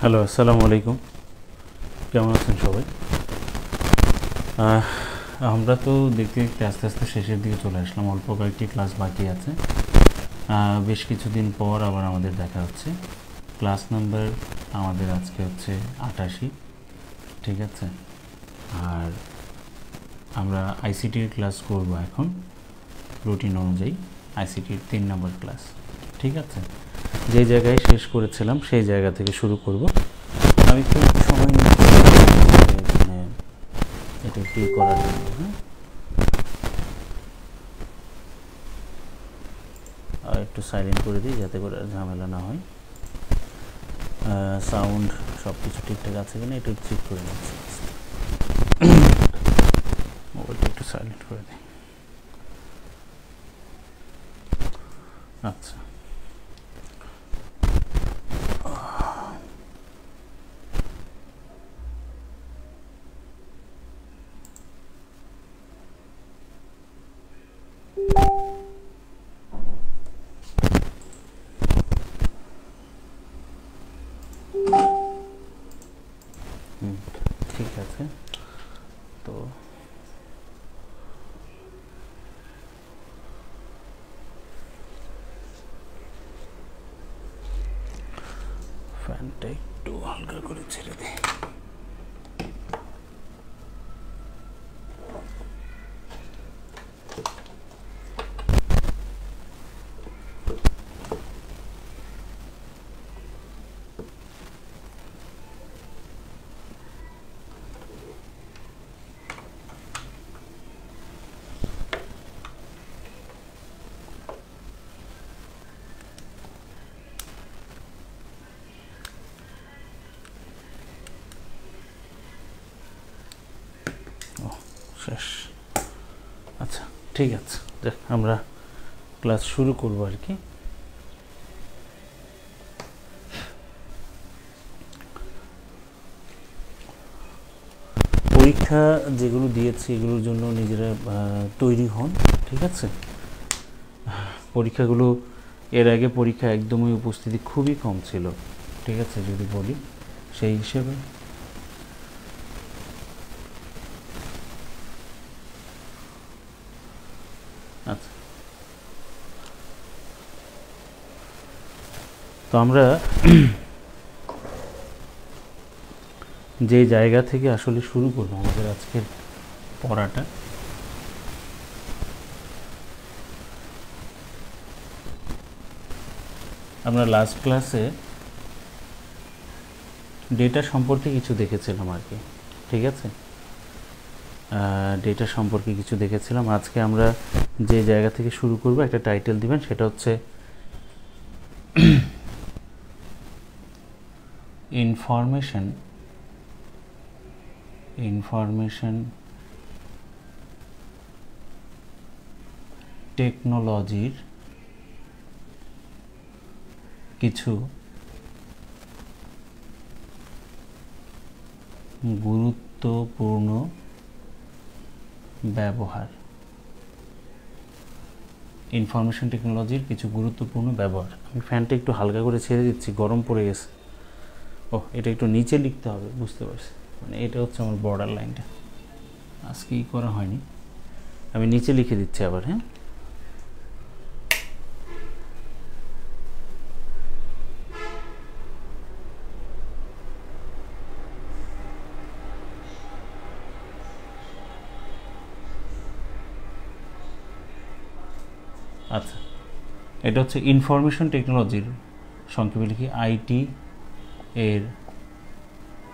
Hello, আসসালামু আলাইকুম। কেমন আছেন সবাই? আমরা তো দেখতে দেখতে আস্তে আস্তে শেষের দিকে চলে আসলাম। অল্প কয়েকটি ক্লাস বাকি আছে। বেশ কিছুদিন পর আবার আমাদের দেখা হচ্ছে। ক্লাস নাম্বার আমাদের আজকে হচ্ছে 88, ঠিক আছে? আর আমরা আইসিটির ক্লাস করব এখন রুটিন অনুযায়ী। আইসিটির 3 নম্বর ক্লাস, ঠিক আছে? যে জায়গায় শেষ করেছিলাম সেই জায়গা থেকে শুরু করব। আমি একটু সময় নিচ্ছি এখানে এটা একটু করার জন্য। হ্যাঁ, আর একটু সাইলেন্ট করে দিই যাতে করে ঝামেলা না হয়। সাউন্ড সব কিছু ঠিকঠাক আছে কিনা একটু চেক করে নিচ্ছি। মোবাইলটা একটু সাইলেন্ট করে দিই। আচ্ছা, ঠিক আছে। তো ফ্যানটা একটু হালকা করে ছেড়ে দিই। শেষ। আচ্ছা, ঠিক আছে, দেখ আমরা ক্লাস শুরু করব আর কি। পরীক্ষা যেগুলো দিয়েছি এগুলোর জন্য নিজেরা তৈরি হন, ঠিক আছে? পরীক্ষাগুলো এর আগে পরীক্ষা একদমই উপস্থিতি খুবই কম ছিল, ঠিক আছে? যদি বলি সেই হিসেবে আচ্ছা, তো আমরা যে জায়গা থেকে আসলে শুরু করব আমাদের আজকের পড়াটা, আমরা লাস্ট ক্লাসে ডেটা সম্পর্কে কিছু দেখেছিলাম আর কি, ঠিক আছে? ডেটা সম্পর্কে কিছু দেখেছিলাম। আজকে আমরা যে জায়গা থেকে শুরু করব একটা টাইটেল দিবেন, সেটা হচ্ছে ইনফরমেশন টেকনোলজির কিছু গুরুত্বপূর্ণ ব্যবহার। ইনফরমেশন টেকনোলজির কিছু গুরুত্বপূর্ণ ব্যবহার। আমি ফ্যানটা একটু হালকা করে ছেড়ে দিচ্ছি, গরম পড়ে গেছে। এটা একটু নিচে লিখতে হবে, বুঝতে পারছি। মানে এটা হচ্ছে আমার বর্ডার লাইনটা, আজকে করা হয়নি। আমি নিচে লিখে দিচ্ছি আবার। হ্যাঁ, আচ্ছা, এটা হচ্ছে ইনফরমেশন টেকনোলজির, সংক্ষেপে লিখি আইটি এর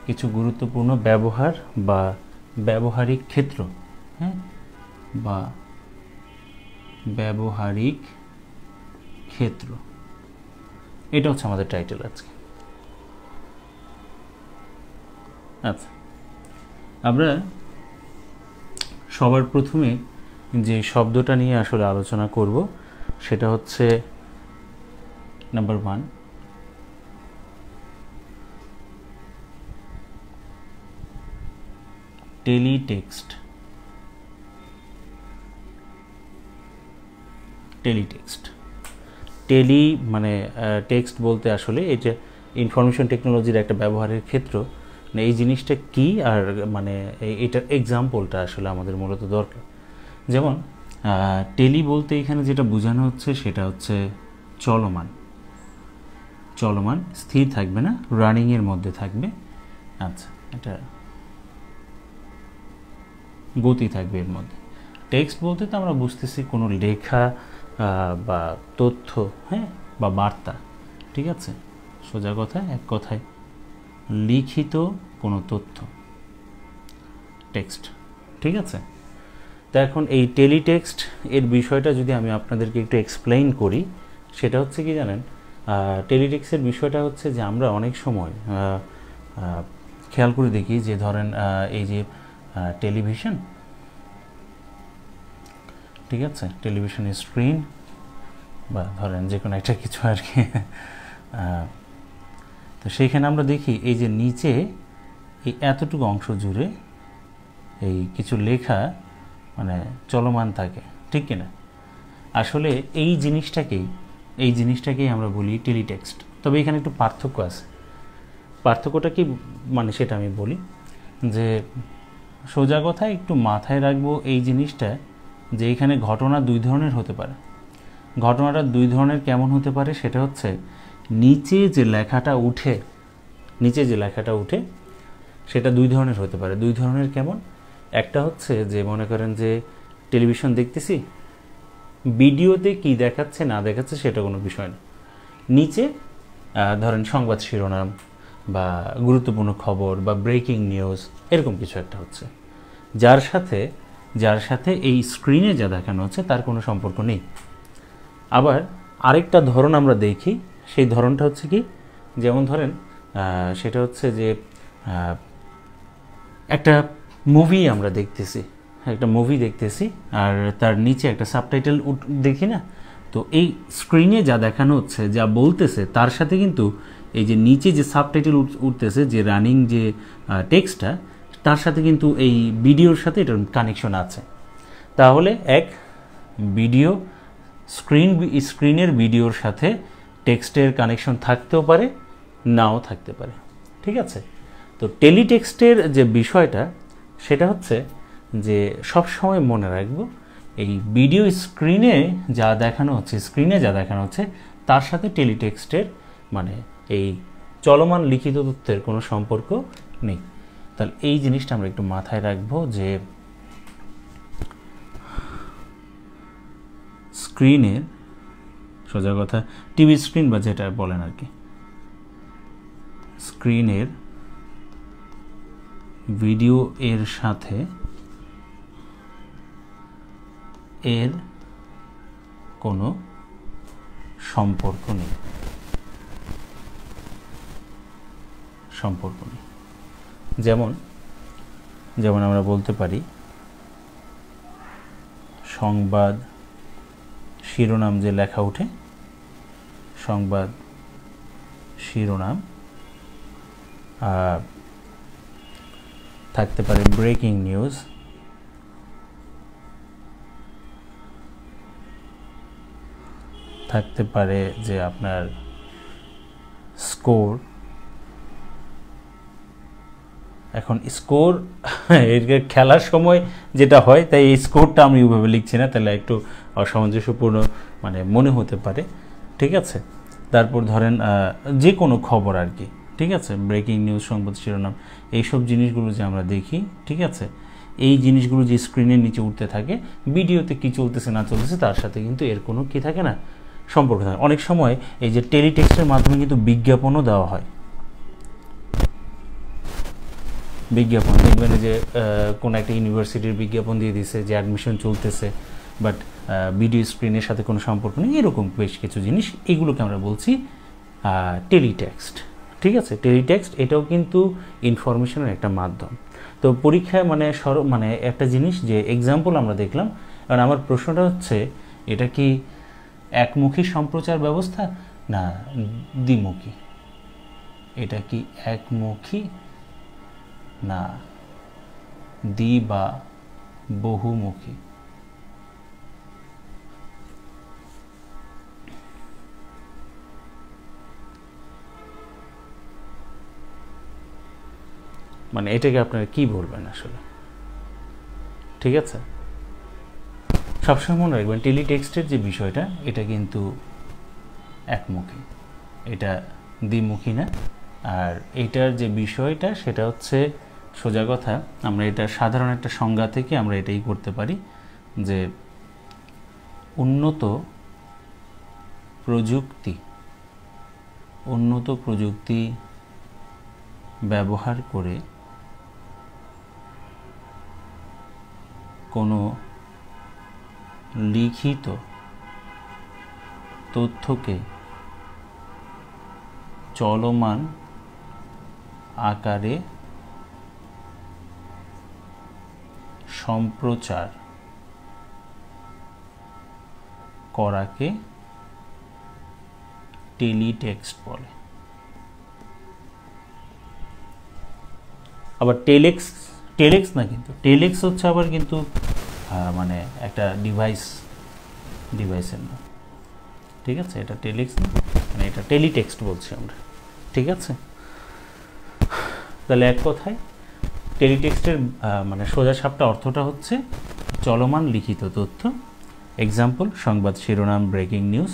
কিছু গুরুত্বপূর্ণ ব্যবহার বা ব্যবহারিক ক্ষেত্র। হ্যাঁ, বা ব্যবহারিক ক্ষেত্র, এটা হচ্ছে আমাদের টাইটেল আজকে। আচ্ছা, আমরা সবার প্রথমে যে শব্দটা নিয়ে আসলে আলোচনা করব সেটা হচ্ছে নাম্বার 1, টেলিটেক্সট। টেলি মানে টেক্সট বলতে আসলে এই যে ইনফরমেশন টেকনোলজির একটা ব্যবহারের ক্ষেত্র, এই জিনিসটা কি আর মানে এটার এক্সাম্পলটা আসলে আমাদের মূলত দরকার। যেমন টেলি বলতে এখানে যেটা বোঝানো হচ্ছে সেটা হচ্ছে চলমান, চলমান, স্থির থাকবে না, রানিংয়ের মধ্যে থাকবে। আচ্ছা, এটা গতি থাকবে এর মধ্যে। টেক্সট বলতে তো আমরা বুঝতেছি কোনো লেখা বা তথ্য, হ্যাঁ, বা বার্তা, ঠিক আছে, সোজা কথা, এক কথায় লিখিত কোনো তথ্য, টেক্সট, ঠিক আছে। তো এখন এই টেলিটেক্সট এর বিষয়টা যদি আমি আপনাদেরকে একটু এক্সপ্লেইন করি, সেটা হচ্ছে কি জানেন, টেলিটেক্সটের বিষয়টা হচ্ছে যে আমরা অনেক সময় খেয়াল করে দেখি যে ধরেন এই যে টেলিভিশন, ঠিক আছে, টেলিভিশনের স্ক্রিন বা ধরেন যে কোনো একটা কিছু আর কি, তো সেইখানে আমরা দেখি এই যে নিচে এই এতটুকু অংশ জুড়ে এই কিছু লেখা মানে চলমান থাকে, ঠিক কিনা? আসলে এই জিনিসটাকেই আমরা বলি টেলিটেক্সট। তবে এখানে একটু পার্থক্য আছে। পার্থক্যটা কি মানে সেটা আমি বলি, যে সোজা কথা একটু মাথায় রাখবো এই জিনিসটা, যে এখানে ঘটনা দুই ধরনের হতে পারে। ঘটনাটা দুই ধরনের কেমন হতে পারে সেটা হচ্ছে নিচে যে লেখাটা উঠে সেটা দুই ধরনের হতে পারে। দুই ধরনের কেমন? একটা হচ্ছে যে মনে করেন যে টেলিভিশন দেখতেছি, ভিডিওতে কি দেখাচ্ছে না দেখাচ্ছে সেটা কোনো বিষয় না, নিচে ধরেন সংবাদ শিরোনাম বা গুরুত্বপূর্ণ খবর বা ব্রেকিং নিউজ এরকম কিছু একটা হচ্ছে, যার সাথে এই স্ক্রিনে যা দেখানো হচ্ছে তার কোনো সম্পর্ক নেই। আবার আরেকটা ধরন আমরা দেখি, সেই ধরনটা হচ্ছে কি, যেমন ধরেন সেটা হচ্ছে যে একটা মুভি আমরা দেখতেছি, আর তার নিচে একটা সাবটাইটেল দেখি না, তো এই স্ক্রিনে যা দেখানো হচ্ছে, যা বলতেছে, তার সাথে কিন্তু এই যে নিচে যে সাবটাইটেল উঠতেছে, যে রানিং যে টেক্সটটা, তার সাথে কিন্তু এই ভিডিওর সাথে এটার কানেকশন আছে। তাহলে এক ভিডিও স্ক্রিনের ভিডিওর সাথে টেক্সটের কানেকশন থাকতেও পারে, নাও থাকতে পারে, ঠিক আছে। তো টেলিটেক্সটের যে বিষয়টা সেটা হচ্ছে যে সব সময় মনে রাখবো এই ভিডিও স্ক্রিনে যা দেখানো হচ্ছে তার সাথে টেলিটেক্সটের মানে এই চলমান লিখিত তথ্যের কোনো সম্পর্ক নেই। তাহলে এই জিনিসটা আমরা একটু মাথায় রাখবো যে স্ক্রিনের, সোজা কথা টিভি স্ক্রিন বা যেটা বলেন আর কি, স্ক্রিনের ভিডিও এর সাথে এর কোনো সম্পর্ক নেই। যেমন আমরা বলতে পারি সংবাদ শিরোনাম যে লেখা ওঠে, সংবাদ শিরোনাম থাকতে পারে ব্রেকিং নিউজ, থাকতে পারে যে আপনার স্কোর। এখন স্কোর খেলার সময় যেটা হয়, তাই এই স্কোরটা আমি ওইভাবে লিখছি না, তাহলে একটু অসামঞ্জস্যপূর্ণ মানে মনে হতে পারে, ঠিক আছে। তারপর ধরেন যে কোনো খবর আর কি, ঠিক আছে, ব্রেকিং নিউজ, সংবাদ শিরোনাম, এইসব জিনিসগুলো যে আমরা দেখি, ঠিক আছে, এই জিনিসগুলো যে স্ক্রিনের নিচে উঠতে থাকে, ভিডিওতে কি চলতেছে না চলতেছে তার সাথে কিন্তু এর কোনো কি থাকে না, সম্পর্ক থাকে। অনেক সময় এই যে টেলিটেক্সটের মাধ্যমে কিন্তু বিজ্ঞাপনও দেওয়া হয়। বিজ্ঞাপন দেখবেন যে কোনো একটা ইউনিভার্সিটির বিজ্ঞাপন দিয়ে দিছে যে অ্যাডমিশন চলতেছে, বাট ভিডিও স্ক্রিনের সাথে কোনো সম্পর্ক নেই, এরকম বেশ কিছু জিনিস, এগুলোকে আমরা বলছি টেলিটেক্সট, ঠিক আছে। টেলিটেক্সট এটাও কিন্তু ইনফরমেশনের একটা মাধ্যম। তো পরীক্ষায় মানে একটা জিনিস যে এক্সাম্পল আমরা দেখলাম, কারণ আমার প্রশ্নটা হচ্ছে এটা কি একমুখী সম্প্রচার ব্যবস্থা না দ্বিমুখী? এটা কি একমুখী না দ্বি বা বহুমুখী? মানে এটাকে আপনারা কি বলবেন আসলে? ঠিক আছে, সবসময় মনে রাখবেন টেলিটেক্সটের যে বিষয়টা এটা কিন্তু একমুখী, এটা দ্বিমুখী না। আর এটার যে বিষয়টা সেটা হচ্ছে সোজা কথা, আমরা এটা সাধারণ একটা সংজ্ঞা থেকে আমরা এটাই করতে পারি যে উন্নত প্রযুক্তি ব্যবহার করে কোনো লিখিত তথ্যকে চলমান আকারে সম্প্রচার করাকে টেলিটেক্সট বলে। আবার টেলেক্স না, কিন্তু টেলেক্স হচ্ছে আবার কিন্তু মানে একটা ডিভাইসের নাম। ঠিক আছে, এটা টেলেক্স না, মানে এটা টেলিটেক্সট বলছি আমরা। ঠিক আছে, তাহলে এক কথায় টেলিটেক্সটের মানে সোজাসাপটা অর্থটা হচ্ছে চলমান লিখিত তথ্য। এক্সাম্পল, সংবাদ শিরোনাম, ব্রেকিং নিউজ।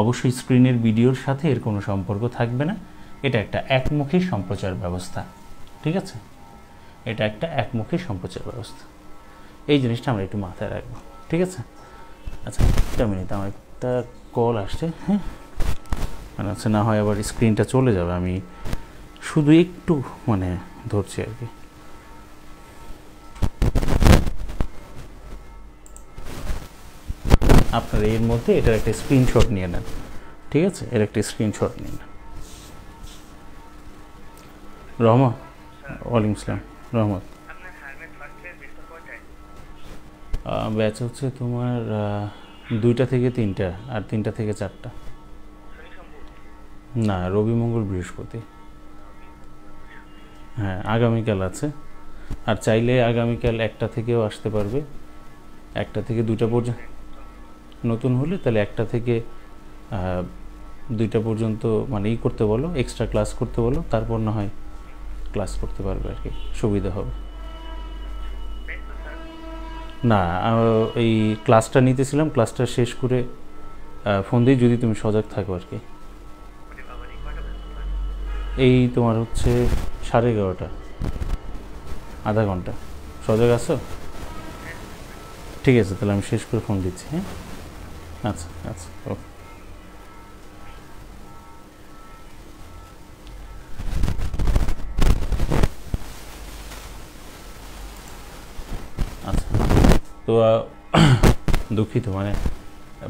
অবশ্যই স্ক্রিনের ভিডিওর সাথে এর কোনো সম্পর্ক থাকবে না, এটা একটা একমুখী সম্প্রচার ব্যবস্থা। ঠিক আছে, এটা একটা একমুখী সম্প্রচার ব্যবস্থা, এই জিনিসটা আমরা একটু মাথায় রাখবো। ঠিক আছে, আচ্ছা একটা মিনিট, আমার একটা কল আসছে। হ্যাঁ, মানে হচ্ছে না হয় আবার স্ক্রিনটা চলে যাবে, আমি শুধু একটু মানে ধরছি আর কি। আপনারা এর মধ্যে এটার একটা স্ক্রিনশট নিয়ে নেন। ঠিক আছে, এর একটা স্ক্রিনশট নিয়ে নেন। রহমান, ওয়ালাইকুম আসসালাম। রহমত, ব্যাচ হচ্ছে তোমার 2টা থেকে 3টা আর 3টা থেকে 4টা। না, রবি মঙ্গল বৃহস্পতি। হ্যাঁ, আগামীকাল আছে, আর চাইলে আগামীকাল 1টা থেকেও আসতে পারবে, 1টা থেকে 2টা পর্যন্ত। নতুন হলে তাহলে 1টা থেকে 2টা পর্যন্ত মানে করতে বলো, এক্সট্রা ক্লাস করতে বলো, তারপর না হয় ক্লাস করতে পারবে আর কি, সুবিধা হবে। না, এই ক্লাসটা নিতেছিলাম, ক্লাসটা শেষ করে ফোন দিই যদি তুমি সজাগ থাকো আর কি। এই তোমার হচ্ছে 11:30, আধা ঘন্টা। সজাগ আছো? ঠিক আছে, তাহলে আমি শেষ করে ফোন দিচ্ছি। হ্যাঁ, আচ্ছা আচ্ছা, ওকে। আচ্ছা, তো দুঃখিত, মানে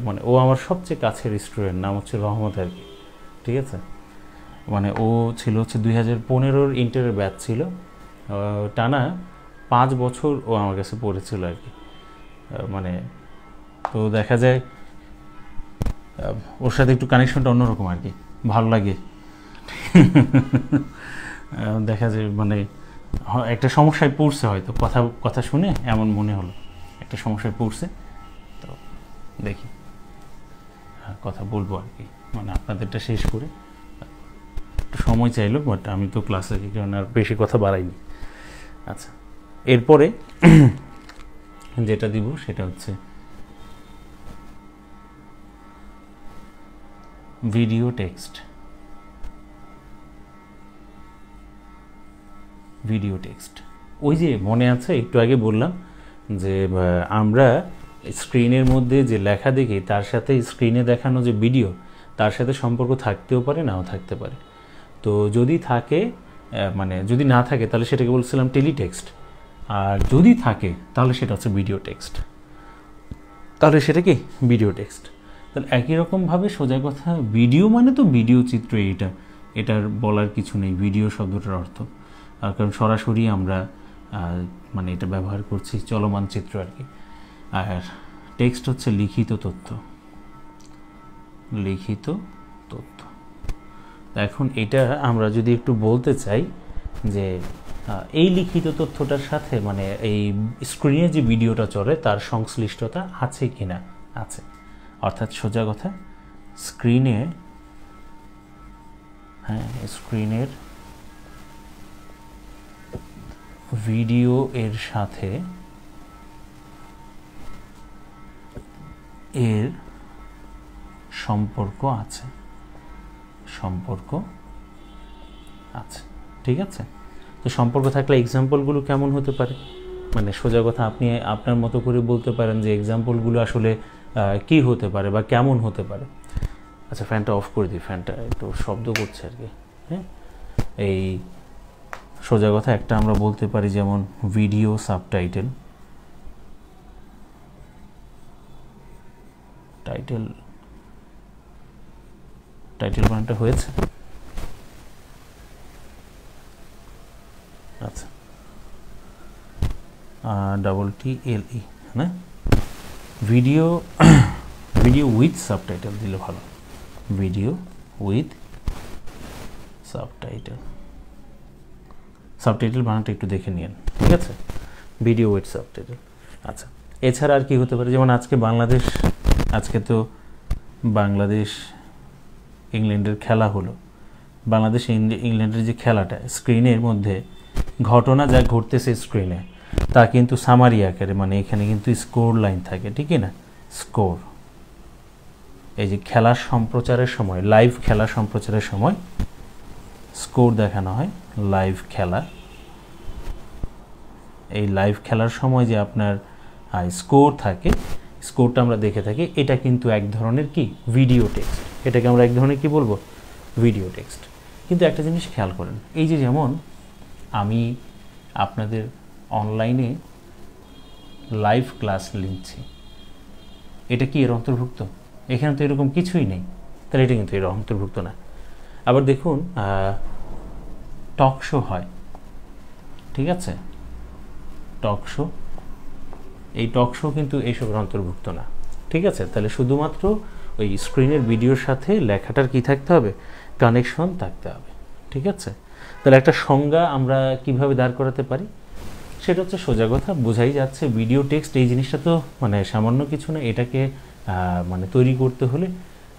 মানে ও আমার সবচেয়ে কাছের স্টুডেন্ট, নাম হচ্ছে রহমত আর কি। ঠিক আছে, মানে ও ছিল হচ্ছে 2015 ইন্টারের ব্যাচ ছিল, টানা 5 বছর ও আমার কাছে পড়েছিল আর কি। মানে তো দেখা যায় ওর সাথে একটু কানেকশনটা অন্যরকম আর কি, ভালো লাগে। দেখা যায় মানে একটা সমস্যায় পড়ছে, হয়তো কথা শুনে এমন মনে হলো একটা সমস্যায় পড়ছে, তো দেখি কথা বলবো আর কি, মানে আপনাদেরটা শেষ করে একটু সময় চাইলো, বাট আমি তো ক্লাসে কারণে আর বেশি কথা বাড়াইনি। আচ্ছা, এরপরে যেটা দিব সেটা হচ্ছে ভিডিও টেক্সট। ওই যে মনে আছে একটু আগে বললাম যে আমরা স্ক্রিনের মধ্যে যে লেখা দেখি তার সাথে স্ক্রিনে দেখানো যে ভিডিও তার সাথে সম্পর্ক থাকতেও পারে, নাও থাকতে পারে। তো যদি থাকে মানে যদি না থাকে তাহলে সেটাকে বলছিলাম টেলিটেক্সট, আর যদি থাকে তাহলে সেটা হচ্ছে ভিডিও টেক্সট। তাহলে সেটা কি ভিডিও টেক্সট। তাহলে একই রকমভাবে সোজা কথা, ভিডিও মানে তো ভিডিও চিত্র, এটার বলার কিছু নেই ভিডিও শব্দটার অর্থ, কারণ সরাসরি আমরা মানে এটা ব্যবহার করছি চলমান চিত্র আর কি। আর টেক্সট হচ্ছে লিখিত তথ্য। এখন এটা আমরা যদি একটু বলতে চাই যে এই লিখিত তথ্যটার সাথে মানে এই স্ক্রিনে যে ভিডিওটা চলে তার সংশ্লিষ্টতা আছে কি না, আছে। অর্থাৎ সোজা কথা, স্ক্রিনের ভিডিও এর সাথে এর সম্পর্ক আছে, ঠিক আছে। তো সম্পর্ক থাকলে এক্সাম্পলগুলো কেমন হতে পারে, মানে সোজা কথা আপনি আপনার মতো করে বলতে পারেন যে এক্সাম্পলগুলো আসলে কি হতে পারে বা কেমন হতে পারে। আচ্ছা, ফ্যানটা অফ করে দিই, ফ্যানটা একটু শব্দ করছে আর কি। হ্যাঁ, এই সোজা কথা একটা আমরা বলতে পারি যেমন ভিডিও সাবটাইটেল, টাইটেল বানানটা হয়েছে? আচ্ছা, TTLE না, ভিডিও উইথ সাবটাইটেল দিলে ভালো, ভিডিও উইথ সাবটাইটেল বানানটা একটু দেখে নিন, ঠিক আছে, ভিডিও উইথ সাবটাইটেল। আচ্ছা, এছাড়া আর কি হতে পারে, যেমন আজকে তো বাংলাদেশ ইংল্যান্ডের খেলা হলো, বাংলাদেশ ইংল্যান্ডের যে খেলাটা, স্ক্রিনের মধ্যে ঘটনা যা ঘটতেছে স্ক্রিনে তা কিন্তু সামারি আকারে, মানে এখানে কিন্তু স্কোর লাইন থাকে, ঠিকই না, স্কোর। এই যে খেলা সম্প্রচারের সময়, লাইভ খেলা সম্প্রচারের সময় স্কোর দেখানো হয়, লাইভ খেলা। এই লাইভ খেলার সময় যে আপনার স্কোর থাকে, স্কোরটা আমরা দেখে থাকি, এটা কিন্তু এক ধরনের কি ভিডিও টেক্সট, এটাকে আমরা এক ধরনের কি বলবো, ভিডিও টেক্সট। কিন্তু একটা জিনিস খেয়াল করেন, এই যে যেমন আমি আপনাদের অনলাইনে লাইভ ক্লাস নিচ্ছি, এটা কি এর অন্তর্ভুক্ত? এখানে তো এরকম কিছুই নেই, তাহলে এটা কিন্তু এর অন্তর্ভুক্ত না। আবার দেখুন টক শো হয়, ঠিক আছে, টক শো, এই টক শো কিন্তু এইসবের অন্তর্ভুক্ত না, ঠিক আছে। তাহলে শুধুমাত্র ওই স্ক্রিনের ভিডিওর সাথে লেখাটার কি থাকতে হবে, কানেকশন থাকতে হবে, ঠিক আছে। তাহলে একটা সংজ্ঞা আমরা কিভাবে দাঁড় করাতে পারি, সেটা হচ্ছে সোজা কথা, বোঝাই যাচ্ছে ভিডিও টেক্সট এই জিনিসটা তো মানে সামান্য কিছু না, এটাকে মানে তৈরি করতে হলে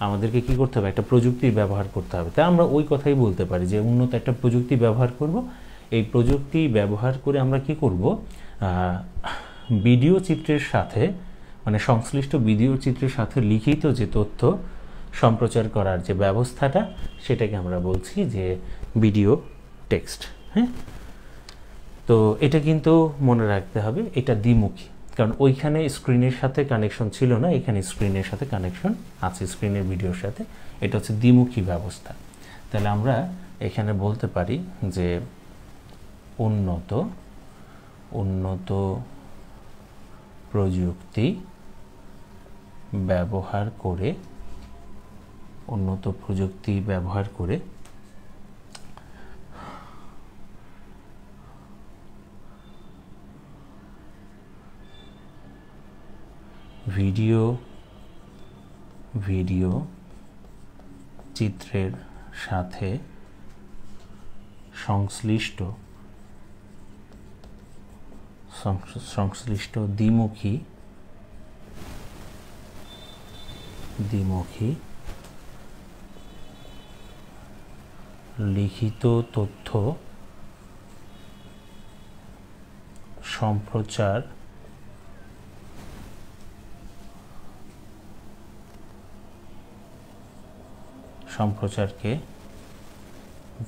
আমাদেরকে কি করতে হবে, একটা প্রযুক্তির ব্যবহার করতে হবে। তাই আমরা ওই কথাই বলতে পারি যে উন্নত একটা প্রযুক্তি ব্যবহার করব, এই প্রযুক্তি ব্যবহার করে আমরা কি করব, ভিডিও চিত্রের সাথে, মানে সংশ্লিষ্ট ভিডিও চিত্রের সাথে লিখিত যে তথ্য সম্প্রচার করার যে ব্যবস্থাটা, সেটাকে আমরা বলছি যে ভিডিও টেক্সট। হ্যাঁ, তো এটা কিন্তু মনে রাখতে হবে, এটা দ্বিমুখী, কারণ ওইখানে স্ক্রিনের সাথে কানেকশন ছিল না, এখানে স্ক্রিনের সাথে কানেকশন আছে, স্ক্রিনের ভিডিওর সাথে, এটা হচ্ছে দ্বিমুখী ব্যবস্থা। তাহলে আমরা এখানে বলতে পারি যে উন্নত প্রযুক্তি ব্যবহার করে ভিডিও চিত্রের সাথে সংশ্লিষ্ট দ্বিমুখী লিখিত তথ্য সম্প্রচারকে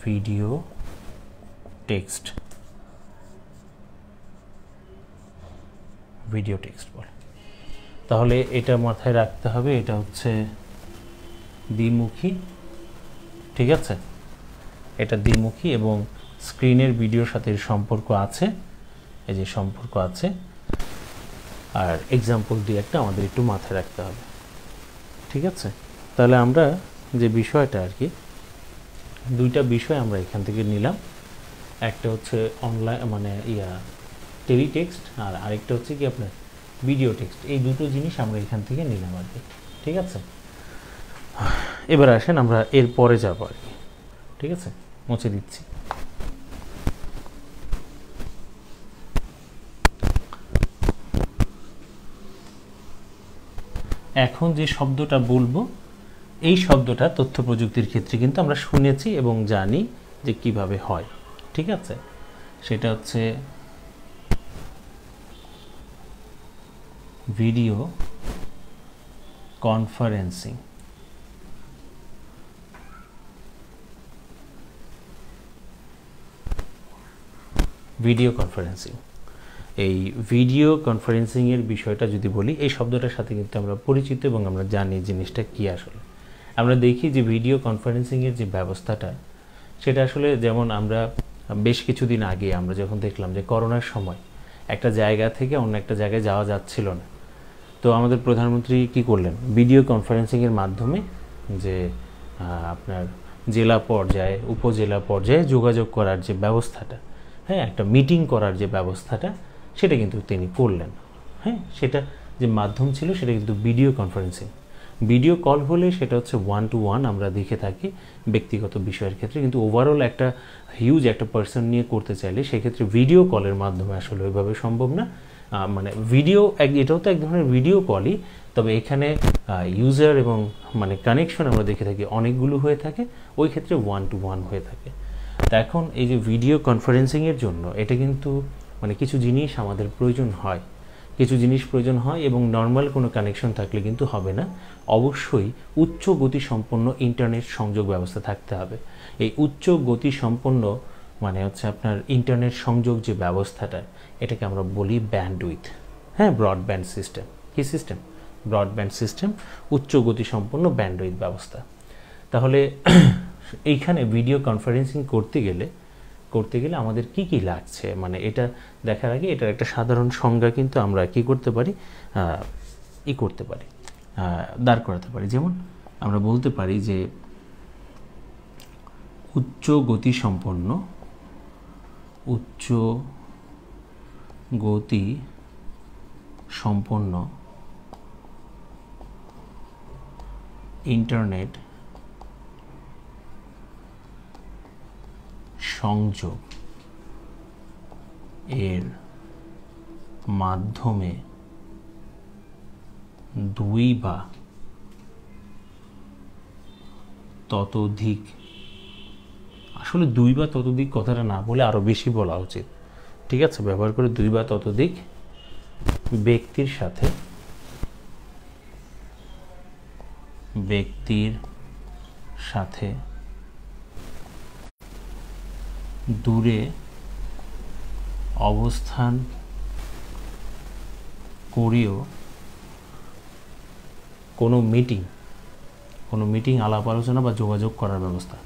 ভিডিও টেক্সট বলে। তাহলে এটা মাথায় রাখতে হবে, এটা হচ্ছে দ্বিমুখী, ঠিক আছে, এটা দ্বিমুখী এবং স্ক্রিনের ভিডিওর সাথে সম্পর্ক আছে, এই যে সম্পর্ক আছে। আর এক্সাম্পল দিয়ে একটা আমাদের একটু মাথায় রাখতে হবে, ঠিক আছে। তাহলে আমরা যে বিষয়টা আর কি, দুইটা বিষয় আমরা এখান থেকে নিলাম, একটা হচ্ছে অনলাইন মানে টেলিটেক্সট, আর আরেকটা হচ্ছে কি আপনার ভিডিও টেক্সট। এই দুটো জিনিস আমরা এখান থেকে নিলাম আর কি, ঠিক আছে। এবার আসেন আমরা এর পরে যাব আর কি, ঠিক আছে, মুছে দিচ্ছি। এখন যে শব্দটা বলবো, এই শব্দটা তথ্য প্রযুক্তির ক্ষেত্রে কিন্তু আমরা শুনেছি এবং জানি যে কিভাবে হয়, ঠিক আছে। সেটা হচ্ছে ভিডিও কনফারেন্সিং। ভিডিও কনফারেন্সিং, এই ভিডিও কনফারেন্সিংয়ের বিষয়টা যদি বলি, এই শব্দটার সাথে কিন্তু আমরা পরিচিত এবং আমরা জানি জিনিসটা কী। আসলে আমরা দেখি যে ভিডিও কনফারেন্সিংয়ের যে ব্যবস্থাটা, সেটা আসলে যেমন আমরা বেশ কিছুদিন আগে আমরা যখন দেখলাম যে করোনার সময় একটা জায়গা থেকে অন্য একটা জায়গায় যাওয়া যাচ্ছিল না, তো আমাদের প্রধানমন্ত্রী কি করলেন, ভিডিও কনফারেন্সিংয়ের মাধ্যমে যে আপনার জেলা পর্যায়ে উপজেলা পর্যায়ে যোগাযোগ করার যে ব্যবস্থাটা, হ্যাঁ, একটা মিটিং করার যে ব্যবস্থাটা, সেটা কিন্তু তিনি করলেন। হ্যাঁ, সেটা যে মাধ্যম ছিল সেটা কিন্তু ভিডিও কনফারেন্সিং। ভিডিও কল হলে সেটা হচ্ছে 1 to 1 আমরা দেখে থাকি ব্যক্তিগত বিষয়ের ক্ষেত্রে, কিন্তু ওভারঅল একটা হিউজ একটা পার্সন নিয়ে করতে চাইলে সেক্ষেত্রে ভিডিও কলের মাধ্যমে আসলে ওইভাবে সম্ভব না। মানে ভিডিও এটাও তো এক ধরনের ভিডিও কলই, তবে এখানে ইউজার এবং মানে কানেকশন আমরা দেখে থাকি অনেকগুলো হয়ে থাকে, ওই ক্ষেত্রে 1 to 1 হয়ে থাকে। তা এখন এই যে ভিডিও কনফারেন্সিংয়ের জন্য এটা কিন্তু মানে কিছু জিনিস আমাদের প্রয়োজন হয়, এবং নর্মাল কোনো কানেকশন থাকলে কিন্তু হবে না, অবশ্যই উচ্চ গতি সম্পন্ন ইন্টারনেট সংযোগ ব্যবস্থা থাকতে হবে। এই উচ্চ গতি সম্পন্ন মানে হচ্ছে আপনার ইন্টারনেট সংযোগ যে ব্যবস্থাটা, এটাকে আমরা বলি ব্যান্ডউইথ। হ্যাঁ, ব্রডব্যান্ড সিস্টেম। কি সিস্টেম? ব্রডব্যান্ড সিস্টেম, উচ্চ গতি সম্পন্ন ব্যান্ডউইথ ব্যবস্থা। তাহলে এইখানে ভিডিও কনফারেন্সিং করতে গেলে আমাদের কি কি লাগছে, মানে এটা দেখার আগে এটার একটা সাধারণ সংজ্ঞা কিন্তু আমরা কি করতে পারি, দাঁড় করাতে পারি। যেমন আমরা বলতে পারি যে উচ্চ গতি সম্পন্ন ইন্টারনেট সংযোগ এর মাধ্যমে দুই বা ততোধিক, আসলে দুই বা ততোধিক কথাটা না বলে আরো বেশি বলা উচিত, ঠিক আছে, ব্যবহার করে দুই বা ততোধিক ব্যক্তির সাথে দূরে অবস্থান করেও কোনো মিটিং আলাপ আলোচনা বা যোগাযোগ করার ব্যবস্থা,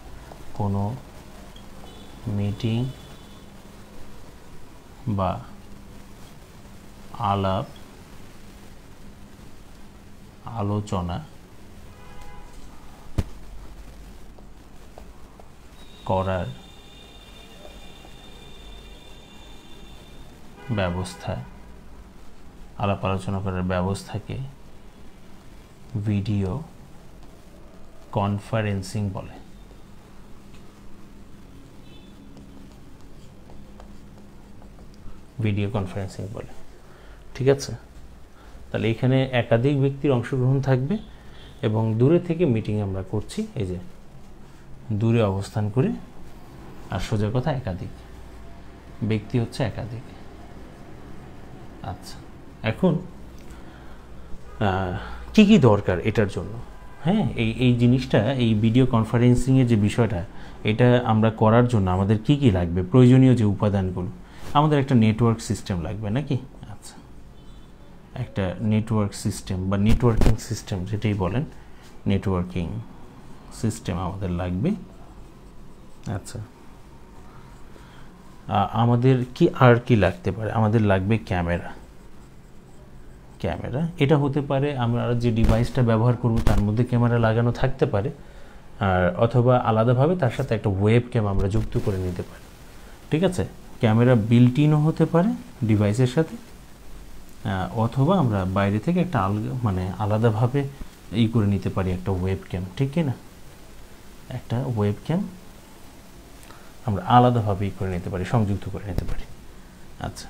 কোনো মিটিং বা আলাপ আলোচনা করার ব্যবস্থাকে ভিডিও কনফারেন্সিং বলে। ঠিক আছে, তাহলে এখানে একাধিক ব্যক্তির অংশগ্রহণ থাকবে এবং দূরে থেকে মিটিং আমরা করছি, এই যে দূরে অবস্থান করে, আর সোজা কথা একাধিক ব্যক্তি হচ্ছে একাধিক। আচ্ছা, এখন কি কি দরকার এটার জন্য? হ্যাঁ, এই জিনিসটা, এই ভিডিও কনফারেন্সিংয়ের যে বিষয়টা, এটা আমরা করার জন্য আমাদের কি কি লাগবে, প্রয়োজনীয় যে উপাদানগুলো, আমাদের একটা নেটওয়ার্ক সিস্টেম লাগবে নাকি? আচ্ছা, একটা নেটওয়ার্ক সিস্টেম বা নেটওয়ার্কিং সিস্টেম যেটাই বলেন, নেটওয়ার্কিং সিস্টেম আমাদের লাগবে। আচ্ছা, আমাদের কি আর কি লাগতে পারে? আমাদের লাগবে ক্যামেরা। এটা হতে পারে আমরা যে ডিভাইসটা ব্যবহার করব তার মধ্যে ক্যামেরা লাগানো থাকতে পারে, আর অথবা আলাদাভাবে তার সাথে একটা ওয়েব ক্যাম আমরা যুক্ত করে নিতে পারি। ঠিক আছে, ক্যামেরা বিল্ট ইনও হতে পারে ডিভাইসের সাথে, অথবা আমরা বাইরে থেকে একটা আলাদাভাবে করে নিতে পারি একটা ওয়েব ক্যাম, ঠিক কি না? একটা ওয়েব ক্যাম আমরা আলাদাভাবে করে নিতে পারি, সংযুক্ত করে নিতে পারি। আচ্ছা,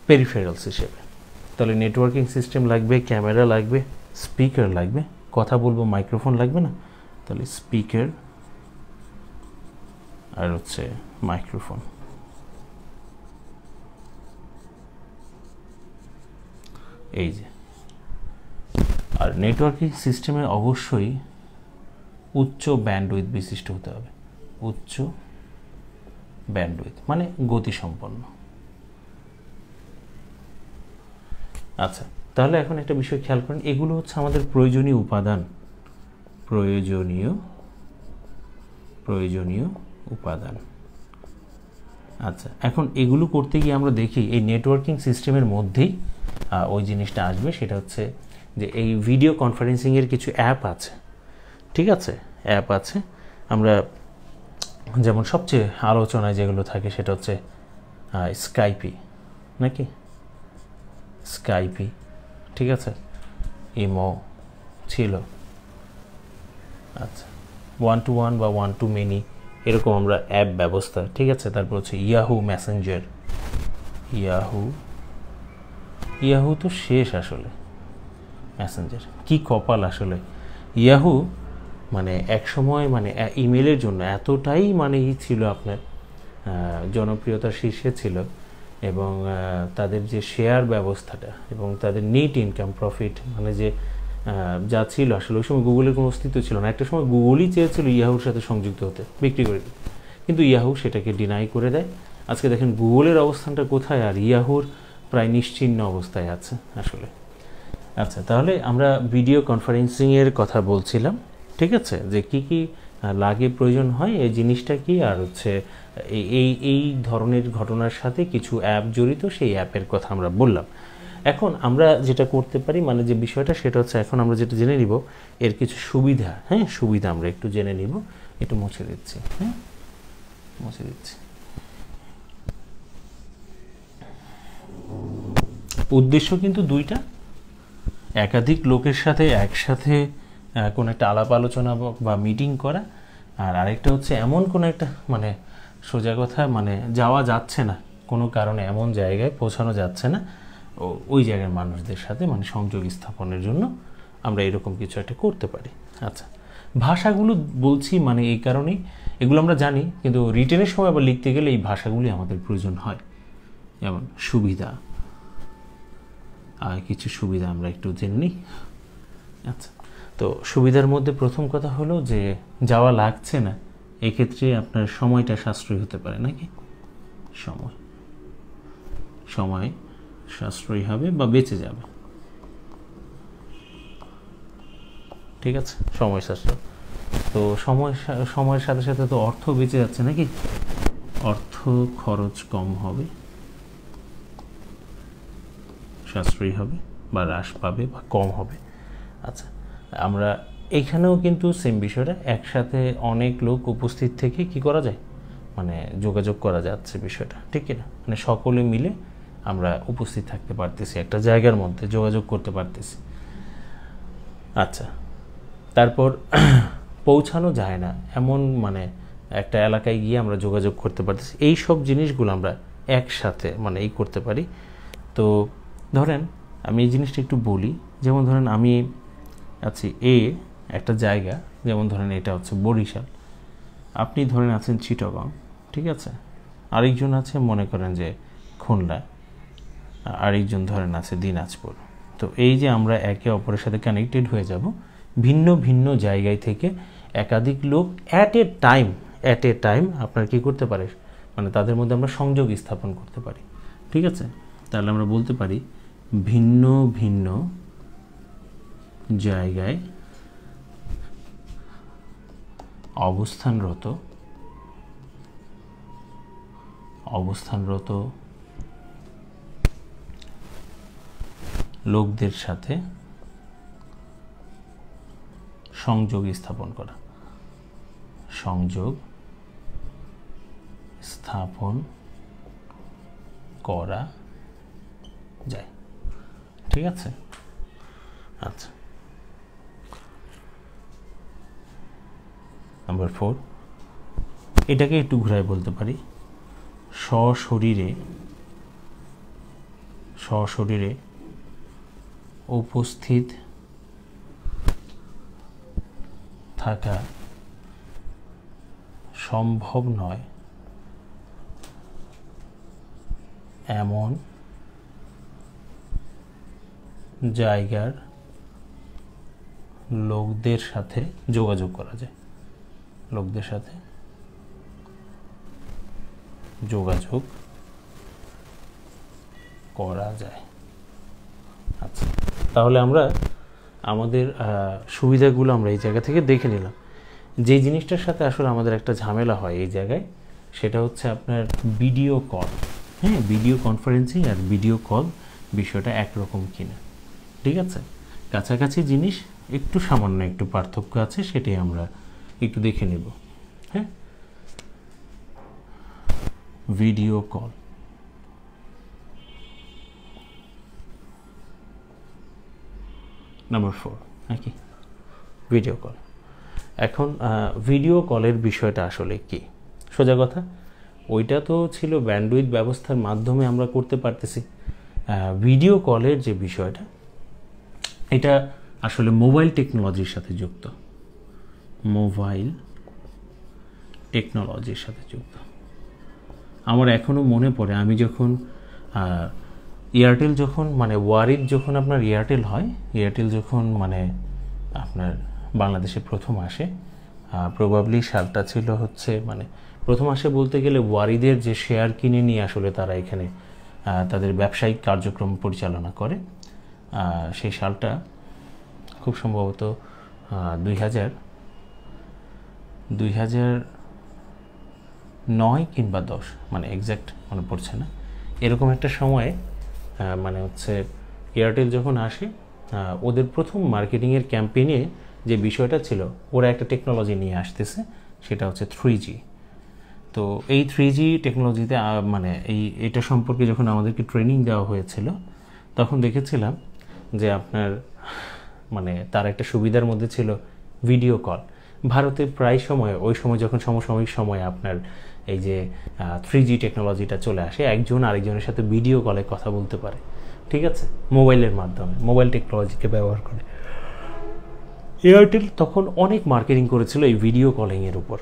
পেরিফেরালস হিসেবে তাহলে নেটওয়ার্কিং সিস্টেম লাগবে, ক্যামেরা লাগবে, স্পিকার লাগবে, কথা বলবো মাইক্রোফোন লাগবে না? তাহলে স্পিকার আর হচ্ছে মাইক্রোফোন। এই যে আর নেটওয়ার্কিং সিস্টেমে অবশ্যই উচ্চ ব্যান্ডউইথ বিশিষ্ট হতে হবে, উচ্চ ব্যান্ডউইথ মানে গতিসম্পন্ন। আচ্ছা, তাহলে এখন একটা বিষয় খেয়াল করেন, এগুলো হচ্ছে আমাদের প্রয়োজনীয় উপাদান, প্রয়োজনীয় উপাদান। আচ্ছা, এখন এগুলো করতে গিয়ে আমরা দেখি এই নেটওয়ার্কিং সিস্টেমের মধ্যেই ওই জিনিসটা আসবে, সেটা হচ্ছে যে এই ভিডিও কনফারেন্সিংয়ের কিছু অ্যাপ আছে, ঠিক আছে, অ্যাপ আছে। আমরা যেমন সবচেয়ে আলোচনায় যেগুলো থাকে সেটা হচ্ছে স্কাইপি, নাকি স্কাইপি, ঠিক আছে, ইমো ছিল, আচ্ছা, 1-to-1 বা 1-to-many এরকম আমরা অ্যাপ ব্যবস্থা, ঠিক আছে। তারপর হচ্ছে ইয়াহু মেসেঞ্জার, ইয়াহু তো শেষ আসলে, মেসেঞ্জার কি কপাল আসলে। ইয়াহু মানে এক সময় মানে ইমেলের জন্য এতটাই মানে ছিল, আপনার জনপ্রিয়তার শীর্ষে ছিল, এবং তাদের যে শেয়ার ব্যবস্থাটা এবং তাদের নেট ইনকাম প্রফিট মানে যে যা ছিল আসলে, ওই সময় গুগলের কোনো অস্তিত্ব ছিল না। একটা সময় গুগলই চেয়েছিল ইয়াহুর সাথে সংযুক্ত হতে, বিক্রি করে দিতে, কিন্তু ইয়াহু সেটাকে ডিনাই করে দেয়। আজকে দেখেন গুগলের অবস্থানটা কোথায়, আর ইয়াহুর প্রায় নিশ্চিহ্ন অবস্থায় আছে আসলে। আচ্ছা, তাহলে আমরা ভিডিও কনফারেন্সিংয়ের কথা বলছিলাম, ঠিক আছে, যে কি কি লাগে, প্রয়োজন হয়, এই জিনিসটা কি, আর হচ্ছে এই ধরনের ঘটনার সাথে কিছু অ্যাপ জড়িত, সেই অ্যাপের কথা আমরা বললাম। এখন আমরা যেটা করতে পারি, মানে যে বিষয়টা সেটা হচ্ছে, এখন আমরা যেটা জেনে নিব এর কিছু সুবিধা, হ্যাঁ, সুবিধা আমরা একটু জেনে নিব। একটু মুছে দিচ্ছি, হ্যাঁ, মুছে দিচ্ছি। উদ্দেশ্য কিন্তু দুইটা, একাধিক লোকের সাথে একসাথে কোনো একটা আলাপ আলোচনা বা মিটিং করা, আর আরেকটা হচ্ছে এমন কোনো একটা মানে সোজা কথা মানে যাওয়া যাচ্ছে না কোনো কারণে, এমন জায়গায় পৌঁছানো যাচ্ছে না, ওই জায়গার মানুষদের সাথে মানে সংযোগ স্থাপনের জন্য আমরা এরকম কিছু একটা করতে পারি। আচ্ছা, ভাষাগুলো বলছি মানে এই কারণেই, এগুলো আমরা জানি, কিন্তু রিটেনের সময় আবার লিখতে গেলে এই ভাষাগুলি আমাদের প্রয়োজন হয়। যেমন সুবিধা, আর কিছু সুবিধা আমরা একটু জেনে নিই। আচ্ছা, তো সুবিধার মধ্যে প্রথম কথা হলো যে যাওয়া লাগছে না, এক্ষেত্রে আপনার সময়টা সাশ্রয়ী হতে পারে, নাকি সময় সাশ্রয়ী হবে বা বেঁচে যাবে, ঠিক আছে, সময় সাশ্রয়। তো সময়ের সাথে সাথে তো অর্থ বেঁচে যাচ্ছে, নাকি অর্থ খরচ কম হবে, সাশ্রয়ী হবে বা হ্রাস পাবে বা কম হবে। আচ্ছা, আমরা এখানেও কিন্তু সেম বিষয়টা, একসাথে অনেক লোক উপস্থিত থেকে কি করা যায়, মানে যোগাযোগ করা যাচ্ছে বিষয়টা, ঠিক না, মানে সকলে মিলে আমরা উপস্থিত থাকতে পারতেছি, একটা জায়গার মধ্যে যোগাযোগ করতে পারতেছি। আচ্ছা, তারপর পৌঁছানো যায় না এমন মানে একটা এলাকায় গিয়ে আমরা যোগাযোগ করতে পারতেছি, এই সব জিনিসগুলো আমরা একসাথে মানে এই করতে পারি। তো ধরেন আমি এই জিনিসটা একটু বলি, যেমন ধরেন আমি আছি একটা জায়গা, যেমন ধরেন এটা হচ্ছে বরিশাল, আপনি ধরেন আছেন চিটাগং, ঠিক আছে, আরেকজন আছে মনে করেন যে খুলনা, আরেকজন ধরেন আছে দিনাজপুর। তো এই যে আমরা একে অপরের সাথে কানেক্টেড হয়ে যাব, ভিন্ন ভিন্ন জায়গায় থেকে একাধিক লোক অ্যাট এ টাইম আপনার কি করতে পারে, মানে তাদের মধ্যে আমরা সংযোগ স্থাপন করতে পারি, ঠিক আছে। তাহলে আমরা বলতে পারি ভিন্ন ভিন্ন জায়গায় অবস্থানরত লোকদের সাথে সংযোগ স্থাপন করা যায়, ঠিক আছে। আচ্ছা, নাম্বার 4, এটাকে একটু ঘুরায় বলতে পারি সশরীরে উপস্থিত থাকা সম্ভব নয় এমন জায়গার লোকদের সাথে যোগাযোগ করা যায়, লোকদের সাথে যোগাযোগ করা যায়। আচ্ছা, তাহলে আমরা আমাদের সুবিধাগুলো আমরা এই জায়গা থেকে দেখে নিলাম। যে জিনিসটার সাথে আসলে আমাদের একটা ঝামেলা হয় এই জায়গায়, সেটা হচ্ছে আপনার ভিডিও কল। হ্যাঁ, ভিডিও কনফারেন্সিং আর ভিডিও কল বিষয়টা একরকম কিনা। ঠিক আছে, কাছাকাছি জিনিস, একটু সামান্য একটু পার্থক্য আছে, সেটাই আমরা একটু দেখে নেব। হ্যাঁ, ভিডিও কল, নাম্বার 4 নাকি ভিডিও কল। এখন ভিডিও কলের বিষয়টা আসলে কি? সোজা কথা, ওইটা তো ছিল ব্যান্ডউইথ ব্যবস্থার মাধ্যমে আমরা করতে পারতেছি। ভিডিও কলের যে বিষয়টা, এটা আসলে মোবাইল টেকনোলজির সাথে যুক্ত, মোবাইল টেকনোলজির সাথে যুক্ত। আমার এখনও মনে পড়ে, আমি যখন এয়ারটেল যখন মানে ওয়ারিদ যখন আপনার এয়ারটেল হয়, এয়ারটেল যখন মানে আপনার বাংলাদেশে প্রথম আসে, প্রবাবলি সালটা ছিল হচ্ছে মানে প্রথম আসে বলতে গেলে ওয়ারিদের যে শেয়ার কিনে নিয়ে আসলে তারা এখানে তাদের ব্যবসায়িক কার্যক্রম পরিচালনা করে, সেই সালটা খুব সম্ভবত 2009 কিংবা 10, মানে এক্স্যাক্ট মনে পড়ছে না, এরকম একটা সময়ে মানে হচ্ছে এয়ারটেল যখন আসে, ওদের প্রথম মার্কেটিংয়ের ক্যাম্পেইনে যে বিষয়টা ছিল, ওরা একটা টেকনোলজি নিয়ে আসতেছে, সেটা হচ্ছে 3G। তো এই 3G টেকনোলজিতে মানে এটা সম্পর্কে যখন আমাদেরকে ট্রেনিং দেওয়া হয়েছিল, তখন দেখেছিলাম যে আপনার মানে তার একটা সুবিধার মধ্যে ছিল ভিডিও কল। ভারতে প্রায় সময় ওই সময় যখন সমসাময়িক সময়ে আপনার এই যে 3G টেকনোলজিটা চলে আসে, একজন আরেকজনের সাথে ভিডিও কলে কথা বলতে পারে। ঠিক আছে, মোবাইলের মাধ্যমে, মোবাইল টেকনোলজিকে ব্যবহার করে। এয়ারটেল তখন অনেক মার্কেটিং করেছিল এই ভিডিও কলিংয়ের উপর।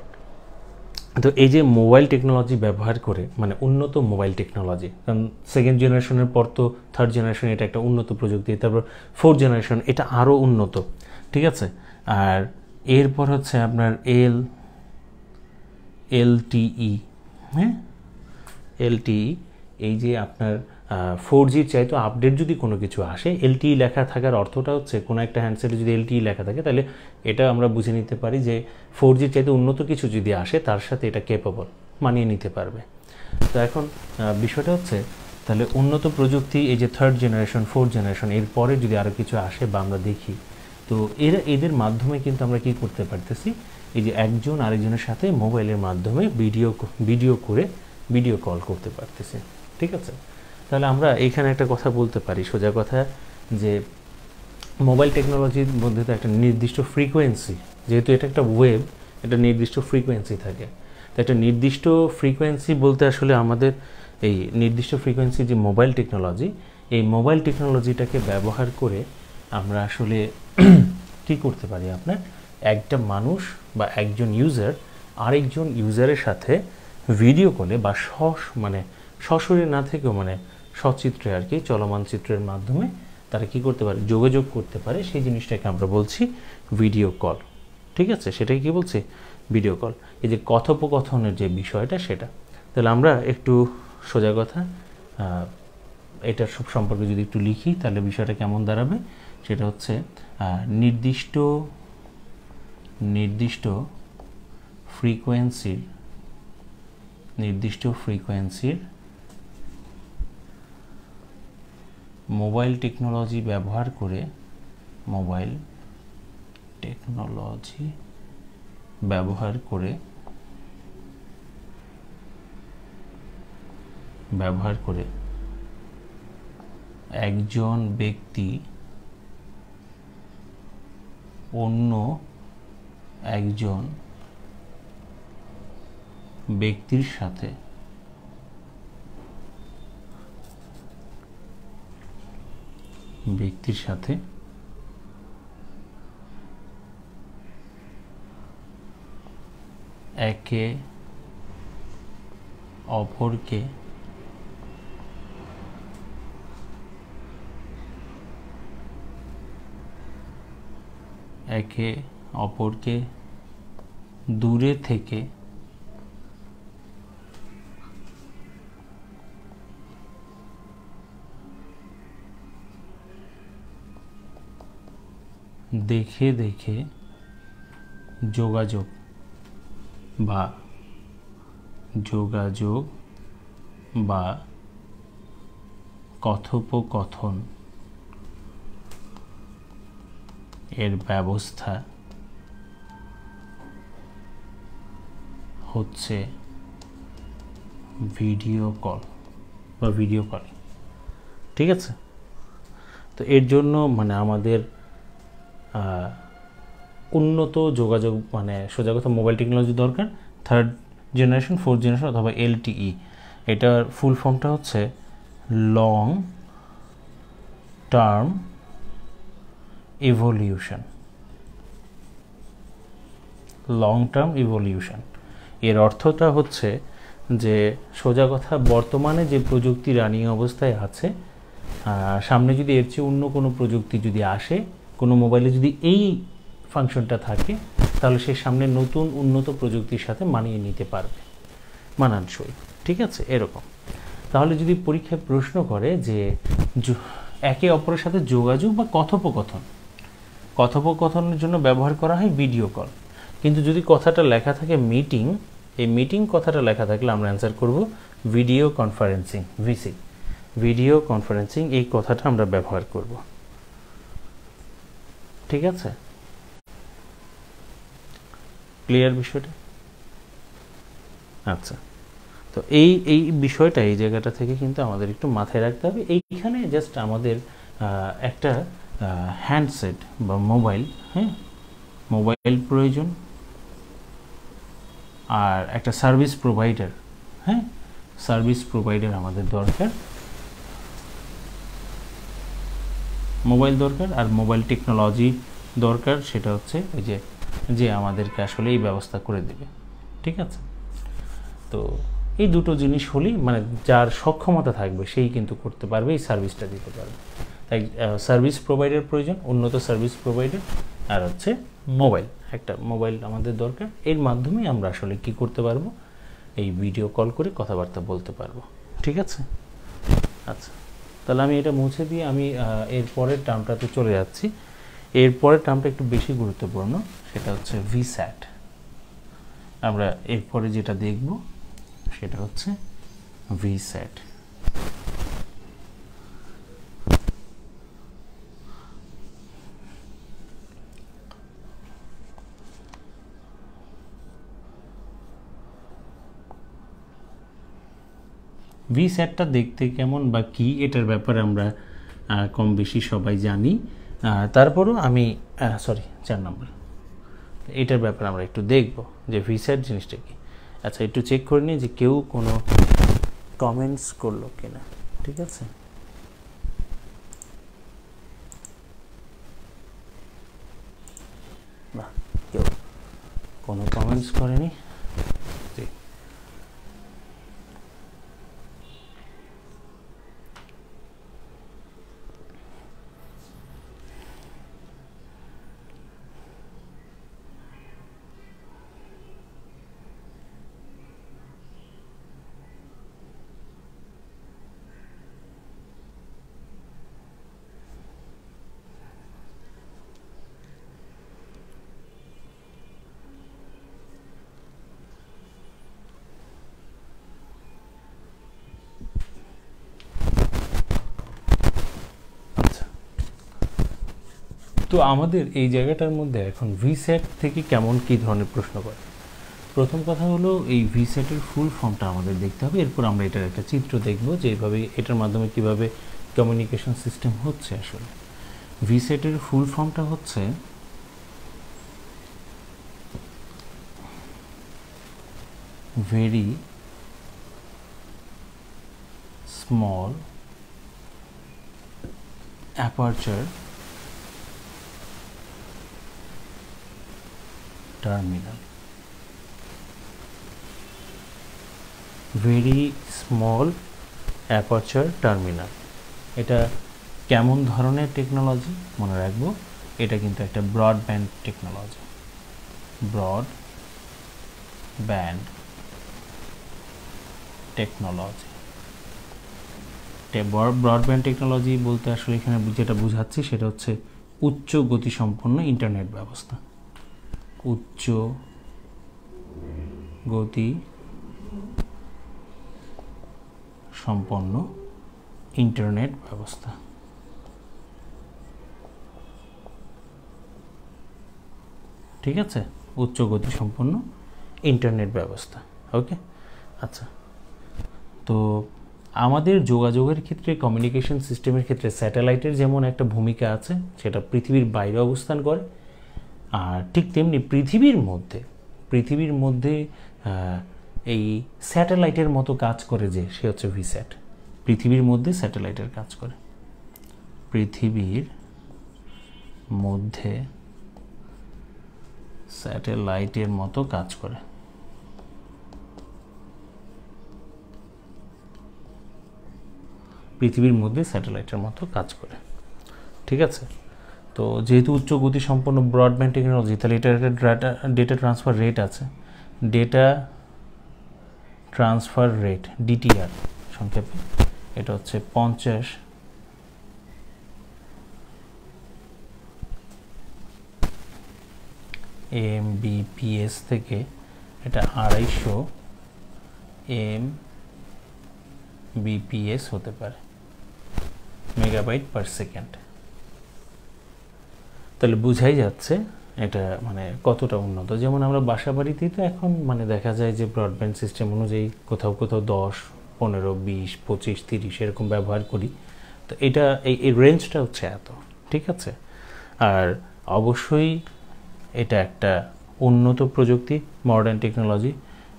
তো এই যে মোবাইল টেকনোলজি ব্যবহার করে, মানে উন্নত মোবাইল টেকনোলজি, কারণ সেকেন্ড জেনারেশনের পর তো থার্ড জেনারেশন এটা একটা উন্নত প্রযুক্তি, তারপর ফোর্থ জেনারেশন এটা আরও উন্নত। ঠিক আছে, আর এরপর হচ্ছে আপনার LTE, হ্যাঁ LTE, এই যে আপনার 4Gর চাইতো আপডেট যদি কোনো কিছু আসে, LTE লেখা থাকার অর্থটা হচ্ছে কোনো একটা হ্যান্ডসেটে যদি LTE লেখা থাকে, তাহলে এটা আমরা বুঝে নিতে পারি যে 4Gর চাইতে উন্নত কিছু যদি আসে, তার সাথে এটা কেপেবল, মানিয়ে নিতে পারবে। তো এখন বিষয়টা হচ্ছে, তাহলে উন্নত প্রযুক্তি এই যে থার্ড জেনারেশন, ফোর্থ জেনারেশন, এরপরে যদি আরও কিছু আসে বা আমরা দেখি, তো এদের মাধ্যমে কিন্তু আমরা কি করতে পারতেছি, এই যে একজন আরেকজনের সাথে মোবাইলের মাধ্যমে ভিডিও করে ভিডিও কল করতে পারতেছি। ঠিক আছে, তাহলে আমরা এইখানে একটা কথা বলতে পারি, সোজা কথা, যে মোবাইল টেকনোলজির মধ্যে তো একটা নির্দিষ্ট ফ্রিকোয়েন্সি, যেহেতু এটা একটা ওয়েব, একটা নির্দিষ্ট ফ্রিকোয়েন্সি থাকে। তো একটা নির্দিষ্ট ফ্রিকোয়েন্সি বলতে আসলে আমাদের এই নির্দিষ্ট ফ্রিকোয়েন্সি যে মোবাইল টেকনোলজি, এই মোবাইল টেকনোলজিটাকে ব্যবহার করে আমরা আসলে কী করতে পারি, আপনার একটা মানুষ বা একজন ইউজার আরেকজন ইউজারের সাথে ভিডিও কলে বা মানে সশরীরে না থেকেও মানে সচিত্রে আর কি, চলমান চিত্রের মাধ্যমে তারা কি করতে পারে, যোগাযোগ করতে পারে। সেই জিনিসটাকে আমরা বলছি ভিডিও কল। ঠিক আছে, সেটাই কি বলছি, ভিডিও কল। এই যে কথোপকথনের যে বিষয়টা, সেটা তাহলে আমরা একটু সোজা কথা এটা সব সম্পর্কে যদি একটু লিখি, তাহলে বিষয়টা কেমন দাঁড়াবে, সেটা হচ্ছে নির্দিষ্ট ফ্রিকোয়েন্সির মোবাইল টেকনোলজি ব্যবহার করে একজন ব্যক্তি অন্য একজন ব্যক্তির সাথে একে অপরকে একে অপরকে দূরে থেকে দেখে দেখে যোগাযোগ বা কথোপকথন এর ব্যবস্থা হচ্ছে ভিডিও কল বা ভিডিও কলিং। ঠিক আছে, তো এর জন্য মানে আমাদের উন্নত যোগাযোগ মানে সোজা কথা মোবাইল টেকনোলজি দরকার, 3rd জেনারেশন 4th জেনারেশন অথবা LTE। এটার ফুল ফর্মটা হচ্ছে long term evolution. Long term evolution এর অর্থটা হচ্ছে যে সোজা কথা বর্তমানে যে প্রযুক্তি রানিং অবস্থায় আছে, সামনে যদি এর চেয়ে অন্য কোনো প্রযুক্তি যদি আসে, কোনো মোবাইলে যদি এই ফাংশনটা থাকে, তাহলে সে সামনে নতুন উন্নত প্রযুক্তির সাথে মানিয়ে নিতে পারবে মানানসই। ঠিক আছে, এরকম। তাহলে যদি পরীক্ষায় প্রশ্ন করে যে একে অপরের সাথে যোগাযোগ বা কথোপকথনের জন্য ব্যবহার করা হয় ভিডিও কল, কিন্তু যদি কথাটা লেখা থাকে মিটিং, এই মিটিং কথাটা লেখা থাকলে আমরা অ্যান্সার করব video conferencing, VC, video conferencing এই কথাটা আমরা ব্যবহার করব। ঠিক আছে, ক্লিয়ার বিষয়টা? আচ্ছা, তো এই বিষয়টা এই জায়গাটা থেকে কিন্তু আমাদের একটু মাথায় রাখতে হবে। এইখানে জাস্ট আমাদের একটা হ্যান্ডসেট বা মোবাইল, হ্যাঁ, মোবাইল প্রয়োজন, আর একটা সার্ভিস প্রোভাইডার, হ্যাঁ, সার্ভিস প্রোভাইডার আমাদের দরকার, মোবাইল দরকার, আর মোবাইল টেকনোলজি দরকার, সেটা হচ্ছে এই যে আমাদেরকে আসলে এই ব্যবস্থা করে দেবে। ঠিক আছে, তো এই দুটো জিনিস হলেই মানে যার সক্ষমতা থাকবে সেই কিন্তু করতে পারবে, এই সার্ভিসটা দিতে পারবে। তাই সার্ভিস প্রোভাইডার প্রয়োজন, উন্নত সার্ভিস প্রোভাইডার, আর হচ্ছে মোবাইল, একটা মোবাইল আমাদের দরকার। এর মাধ্যমে আমরা আসলে কি করতে পারবো, এই ভিডিও কল করে কথাবার্তা বলতে পারবো। ঠিক আছে, আচ্ছা, তাহলে আমি এটা মুছে দিয়ে আমি এর পরের টার্মটাতে চলে যাচ্ছি। এর পরের টার্মটা একটু বেশি গুরুত্বপূর্ণ, সেটা হচ্ছে ভিস্যাট। আমরা এরপরে যেটা দেখব সেটা হচ্ছে ভিস্যাট। ভিস্যাটটা দেখতে কেমন বা কি, এটার ব্যাপারে আমরা কম বেশি সবাই জানি। তারপরও আমি 4 নম্বর এটার ব্যাপারে আমরা একটু দেখব যে ভিস্যাট জিনিসটা কি। আচ্ছা, একটু চেক করে নিই যে কেউ কোনো কমেন্টস করলো কিনা। ঠিক আছে, না, কেউ কোনো কমেন্টস করেনি। তো আমাদের এই জায়গাটার মধ্যে এখন ভিস্যাট থেকে কেমন কী ধরনের প্রশ্ন করে। প্রথম কথা হলো এই ভিস্যাটের ফুল ফর্মটা আমাদের দেখতে হবে, এরপর আমরা এটার একটা চিত্র দেখব যে এইভাবে এটার মাধ্যমে কিভাবে কমিউনিকেশন সিস্টেম হচ্ছে। আসলে ভিস্যাটের ফুল ফর্মটা হচ্ছে very small aperture terminal. Very small aperture terminal, এটা কেমন ধরনের টেকনোলজি মনে রাখবো, এটা কিন্তু একটা broadband technology. Broadband technology, broadband technology বলতে আসলে এখানে যেটা বুঝাচ্ছি সেটা হচ্ছে উচ্চ গতিসম্পন্ন ইন্টারনেট ব্যবস্থা। উচ্চ গতি সম্পন্ন ইন্টারনেট ব্যবস্থা। ঠিক আছে, উচ্চ গতি সম্পন্ন ইন্টারনেট ব্যবস্থা। ওকে, আচ্ছা, তো আমাদের যোগাযোগের ক্ষেত্রে, কমিউনিকেশন সিস্টেমের ক্ষেত্রে স্যাটেলাইটের যেমন একটা ভূমিকা আছে, সেটা পৃথিবীর বাইরে অবস্থান করে, আর ঠিক তেমনি পৃথিবীর মধ্যে এই স্যাটেলাইটের মতো কাজ করে যে, সে হচ্ছে ভিস্যাট। পৃথিবীর মধ্যে স্যাটেলাইটের কাজ করে, পৃথিবীর মধ্যে স্যাটেলাইটের মতো কাজ করে। পৃথিবীর মধ্যে স্যাটেলাইটের মতো কাজ করে। ঠিক আছে, তো যেহেতু উচ্চ গতি সম্পন্ন ব্রডব্যান্ড টেকনোলজি, তাহলে এটার একটা ডেটা ট্রান্সফার রেট আছে। ডেটা ট্রান্সফার রেট, ডিটিআর সংক্ষেপে, এটা হচ্ছে 50 MBPS থেকে এটা 250 MBPS হতে পারে, মেগাবাইট পার সেকেন্ড। তাহলে বুঝাই যাচ্ছে এটা মানে কতটা উন্নত। যেমন আমরা বাসা বাড়িতেই তো এখন মানে দেখা যায় যে ব্রডব্যান্ড সিস্টেম অনুযায়ী কোথাও 10, 15, 20, 25, 30 এরকম ব্যবহার করি। তো এটা এই রেঞ্জটা হচ্ছে এত। ঠিক আছে, আর অবশ্যই এটা একটা উন্নত প্রযুক্তি, মডার্ন টেকনোলজি।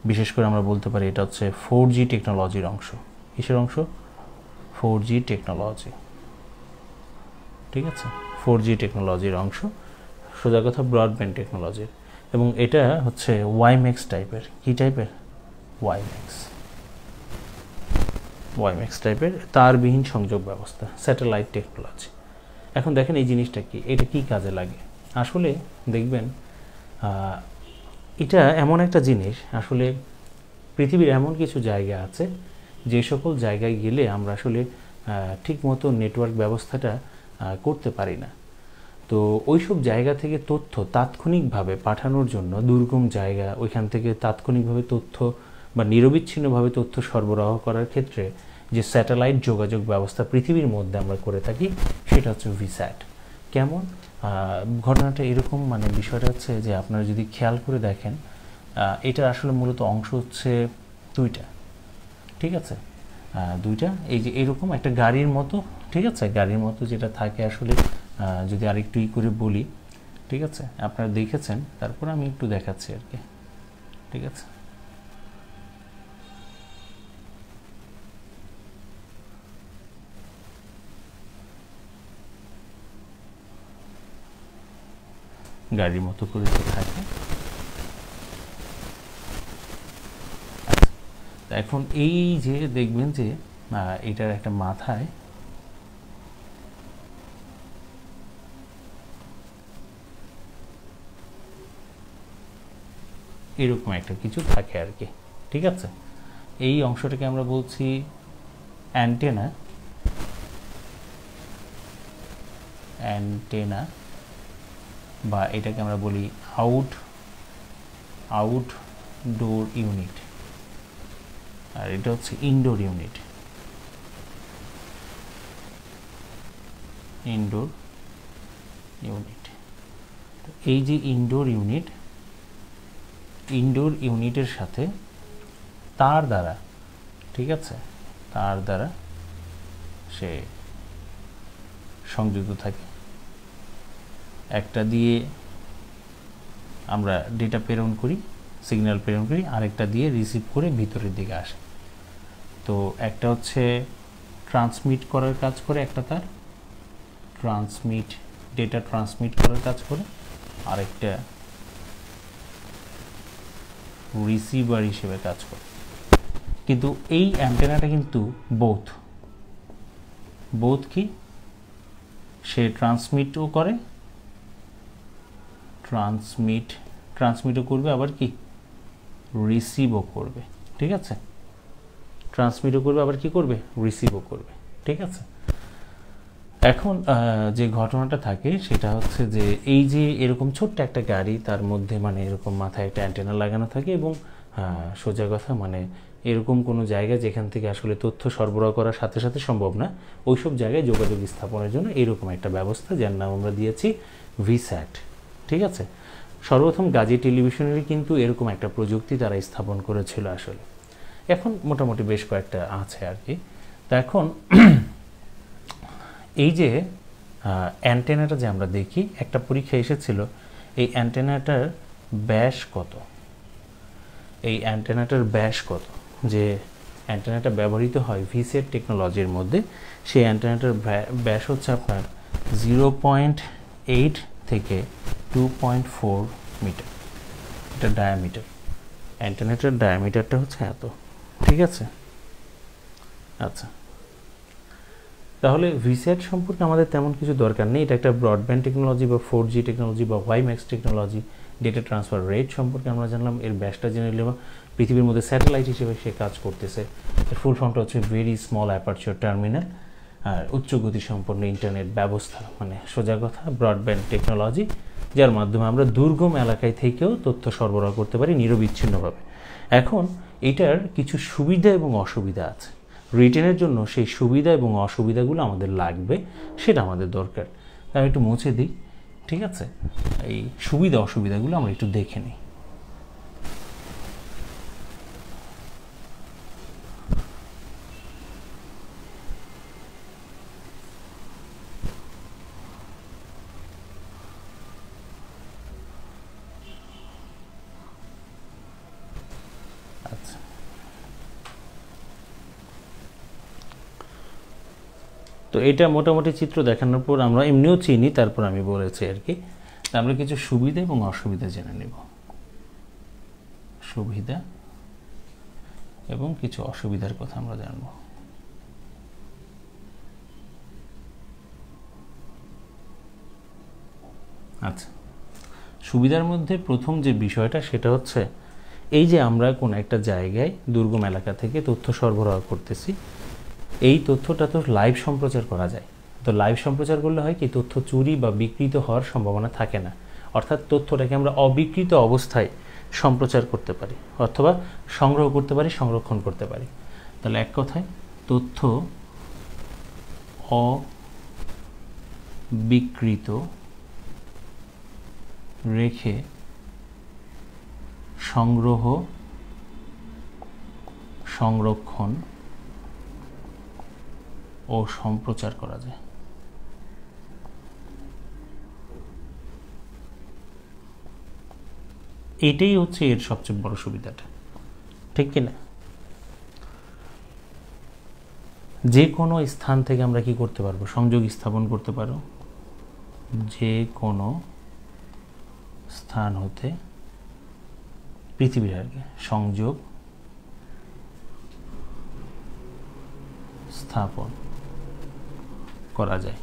বিশেষ করে আমরা বলতে পারি এটা হচ্ছে 4G টেকনোলজির অংশ। কিসের অংশ? 4G technology. ঠিক আছে, 4G টেকনোলজির অংশ, সোজা কথা ব্রডব্যান্ড টেকনোলজির। এবং এটা হচ্ছে ওয়াইম্যাক্স টাইপের। কি টাইপের? ওয়াইম্যাক্স টাইপের তারবিহীন সংযোগ ব্যবস্থা, স্যাটেলাইট টেকনোলজি। এখন দেখেন এই জিনিসটা কি, এটা কি কাজে লাগে? আসলে দেখবেন এটা এমন একটা জিনিস, আসলে পৃথিবীর এমন কিছু জায়গা আছে যে সকল জায়গায় গেলে আমরা আসলে ঠিকমতো নেটওয়ার্ক ব্যবস্থাটা করতে পারি না। তো ওইসব জায়গা থেকে তথ্য তাৎক্ষণিকভাবে পাঠানোর জন্য, দুর্গম জায়গা, ওইখান থেকে তাৎক্ষণিকভাবে তথ্য বা নিরবিচ্ছিন্নভাবে তথ্য সরবরাহ করার ক্ষেত্রে যে স্যাটেলাইট যোগাযোগ ব্যবস্থা পৃথিবীর মধ্যে আমরা করে থাকি, সেটা হচ্ছে ভিস্যাট। কেমন ঘটনাটা এরকম, মানে বিষয়টা হচ্ছে যে আপনারা যদি খেয়াল করে দেখেন, এটা আসলে মূলত অংশ হচ্ছে দুইটা। ঠিক আছে, দুইটা, এই যে এরকম একটা গাড়ির মতো। ঠিক আছে, গাড়ির মতো যেটা থাকে আসলে, যদি আরেকটু করে বলি, ঠিক আছে, আপনারা দেখেছেন, তারপর আমি একটু দেখাচ্ছি আর কি। ঠিক আছে, গাড়ির মতো করে থাকে। এখন এই যে দেখবেন যে এটার একটা মাথায় এরকম একটা কিছু থাকে আর কি। ঠিক আছে, এই অংশটাকে আমরা বলছি অ্যান্টেনা। বা এটাকে আমরা বলি আউটডোর ইউনিট, আর এটা হচ্ছে ইনডোর ইউনিট। এই যে ইনডোর ইউনিটের সাথে তার দ্বারা, ঠিক আছে, তার দ্বারা সে সংযুক্ত থাকে। একটা দিয়ে আমরা ডেটা প্রেরণ করি, সিগন্যাল প্রেরণ করি, আরেকটা দিয়ে রিসিভ করে ভিতরের দিকে আসে। তো একটা হচ্ছে ট্রান্সমিট করার কাজ করে, একটা তার ডেটা ট্রান্সমিট করার কাজ করে, আরেকটা রিসিভার হিসেবে কাজ করে। কিন্তু এই অ্যান্টেনাটা কিন্তু বোথ কি, সে ট্রান্সমিটও করে ট্রান্সমিটও করবে, আবার কি রিসিভও করবে। ঠিক আছে, ট্রান্সমিটও করবে, আবার কি করবে, রিসিভও করবে। ঠিক আছে, এখন যে ঘটনাটা থাকে সেটা হচ্ছে যে এই যে এরকম ছোট্ট একটা গাড়ি, তার মধ্যে মানে এরকম মাথায় একটা অ্যান্টেনা লাগানো থাকে, এবং সোজা কথা মানে এরকম কোনো জায়গায় যেখান থেকে আসলে তথ্য সরবরাহ করার সাথে সাথে সম্ভব না, ওইসব জায়গায় যোগাযোগ স্থাপনের জন্য এরকম একটা ব্যবস্থা, যার নাম আমরা দিয়েছি ভিস্যাট। ঠিক আছে, সর্বপ্রথম গাজী টেলিভিশনেরই কিন্তু এরকম একটা প্রযুক্তি তারা স্থাপন করেছিল আসলে। এখন মোটামুটি বেশ কয়েকটা আছে আর কি। তা এখন এই যে অ্যান্টেনাটা যে আমরা দেখি, একটা পরীক্ষা এসেছিল, এই অ্যান্টেনাটার ব্যাস কত, এই অ্যান্টেনাটার ব্যাস কত, যে অ্যান্টেনাটা ব্যবহৃত হয় ভিসেট টেকনোলজির মধ্যে, সেই অ্যান্টেনাটার ব্যাস হচ্ছে আপনার 0.8 থেকে 2.4 মিটার, এটা ডায়ামিটার। অ্যান্টেনাটার ডায়ামিটারটা হচ্ছে এত। ঠিক আছে, আচ্ছা, তাহলে ভিস্যাট সম্পর্কে আমাদের তেমন কিছু দরকার নেই। এটা একটা ব্রডব্যান্ড টেকনোলজি বা 4G টেকনোলজি বা WiMAX technology. Data transfer rate সম্পর্কে আমরা জানলাম, এর ব্যাসটা জেনে নিলাম, পৃথিবীর মধ্যে স্যাটেলাইট হিসেবে সে কাজ করতেছে। এর ফুল ফর্মটা হচ্ছে ভেরি স্মল অ্যাপারচার টার্মিনাল, আর উচ্চ গতি সম্পন্ন ইন্টারনেট ব্যবস্থা, মানে সোজা কথা ব্রডব্যান্ড টেকনোলজি, যার মাধ্যমে আমরা দুর্গম এলাকায় থেকেও তথ্য সরবরাহ করতে পারি নিরবিচ্ছিন্নভাবে। এখন এটার কিছু সুবিধা এবং অসুবিধা আছে। রিটেনের জন্য সেই সুবিধা এবং অসুবিধাগুলো আমাদের লাগবে, সেটা আমাদের দরকার। আমি একটু মুছে দিই। ঠিক আছে, এই সুবিধা অসুবিধাগুলো আমরা একটু দেখে নিই। আচ্ছা, তো এটা মোটামুটি চিত্র দেখানোর পর আমরা এমনিও চিনি, তারপর আমি বলেছি আর কি। আমরা কিছু সুবিধা এবং অসুবিধা জেনে নেব, সুবিধা এবং কিছু অসুবিধার কথা আমরা জানব। আচ্ছা, সুবিধার মধ্যে প্রথম যে বিষয়টা সেটা হচ্ছে এই যে আমরা কোন একটা জায়গায় দুর্গম এলাকা থেকে তথ্য সরবরাহ করতেছি, এই তথ্যটা তো লাইভ সম্প্রচার করা যায়। তো লাইভ সম্প্রচার করলে হয় কি, তথ্য চুরি বা বিকৃত হওয়ার সম্ভাবনা থাকে না, অর্থাৎ তথ্যটাকে আমরা অবিকৃত অবস্থায় সম্প্রচার করতে পারি, অথবা সংগ্রহ করতে পারি, সংরক্ষণ করতে পারি। তাহলে এক কথায় তথ্য অবিকৃত রেখে সংগ্রহ, সংরক্ষণ ও সম্প্রচার করা যায়। এটাই হচ্ছে এর সবচেয়ে বড় সুবিধাটা, ঠিক কিনা? যে কোনো স্থান থেকে আমরা কি করতে পারবো, সংযোগ স্থাপন করতে পারো, যে কোনো স্থান হতে পৃথিবীর আর কি সংযোগ স্থাপন করা যায়।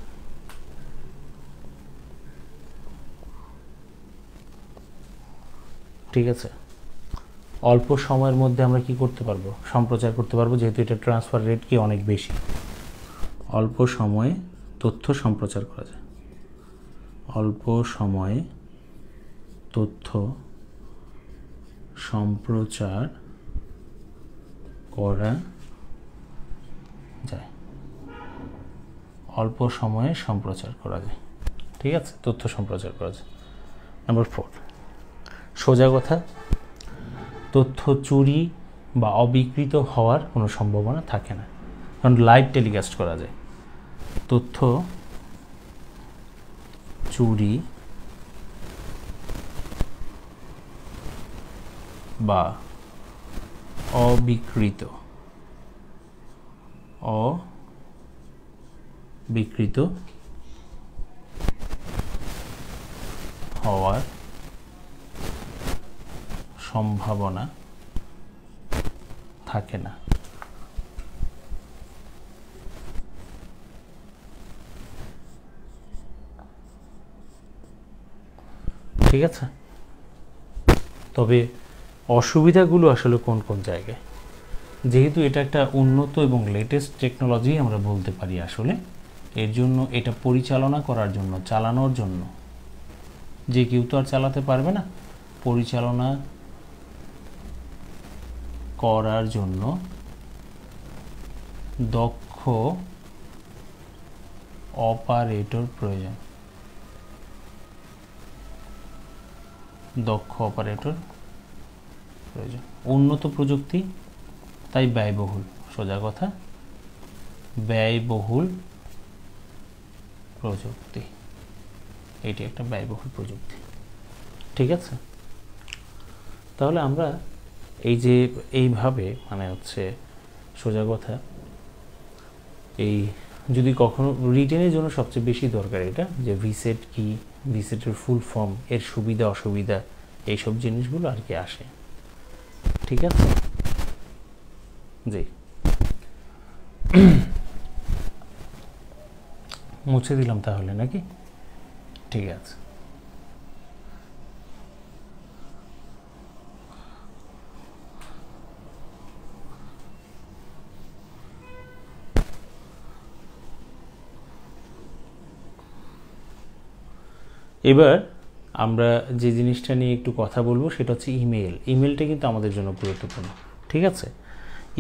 ঠিক আছে, অল্প সময়ের মধ্যে আমরা কি করতে পারবো, সম্প্রচার করতে পারবো, যেহেতু এটা ট্রান্সফার রেট কি অনেক বেশি। অল্প সময়ে তথ্য সম্প্রচার করা যায়, অল্প সময়ে তথ্য সম্প্রচার করা যায়, অল্প সময়ে সম্প্রচার করা যায়। ঠিক আছে, তথ্য সম্প্রচার করা যায়। নাম্বার 4, সোজা কথা, তথ্য চুরি বা অবিকৃত হওয়ার কোনো সম্ভাবনা থাকে না, কারণ লাইভ টেলিকাস্ট করা যায়। তথ্য চুরি বা অবিকৃত হওয়ার সম্ভাবনা থাকে না। ঠিক আছে? তবে অসুবিধাগুলো আসলে কোন কোন জায়গায়, যেহেতু এটা একটা উন্নত এবং লেটেস্ট টেকনোলজি আমরা বলতে পারি আসলে, এর জন্য এটা পরিচালনা করার জন্য, চালানোর জন্য, যে কেউ তো আর চালাতে পারবে না, পরিচালনা করার জন্য দক্ষ অপারেটর প্রয়োজন। দক্ষ অপারেটর প্রয়োজন। উন্নত প্রযুক্তি, তাই ব্যয়বহুল। সোজা কথা, ব্যয়বহুল প্রযুক্তি, এটি একটা ব্যয়বহুল প্রযুক্তি। ঠিক আছে? তাহলে আমরা এই যে এইভাবে মানে হচ্ছে সোজা কথা, এই যদি কখনো রিটেনের জন্য সবচেয়ে বেশি দরকার এটা, যে ভিসেট কি, ভিসেটের ফুল ফর্ম, এর সুবিধা অসুবিধা, এইসব জিনিসগুলো আর কি আসে। ঠিক আছে? জি, মুছে দিলাম তাহলে নাকি? ঠিক আছে। এবার আমরা যে জিনিসটা নিয়ে একটু কথা বলবো সেটা হচ্ছে ইমেল। ইমেলটা কিন্তু আমাদের জন্য গুরুত্বপূর্ণ। ঠিক আছে?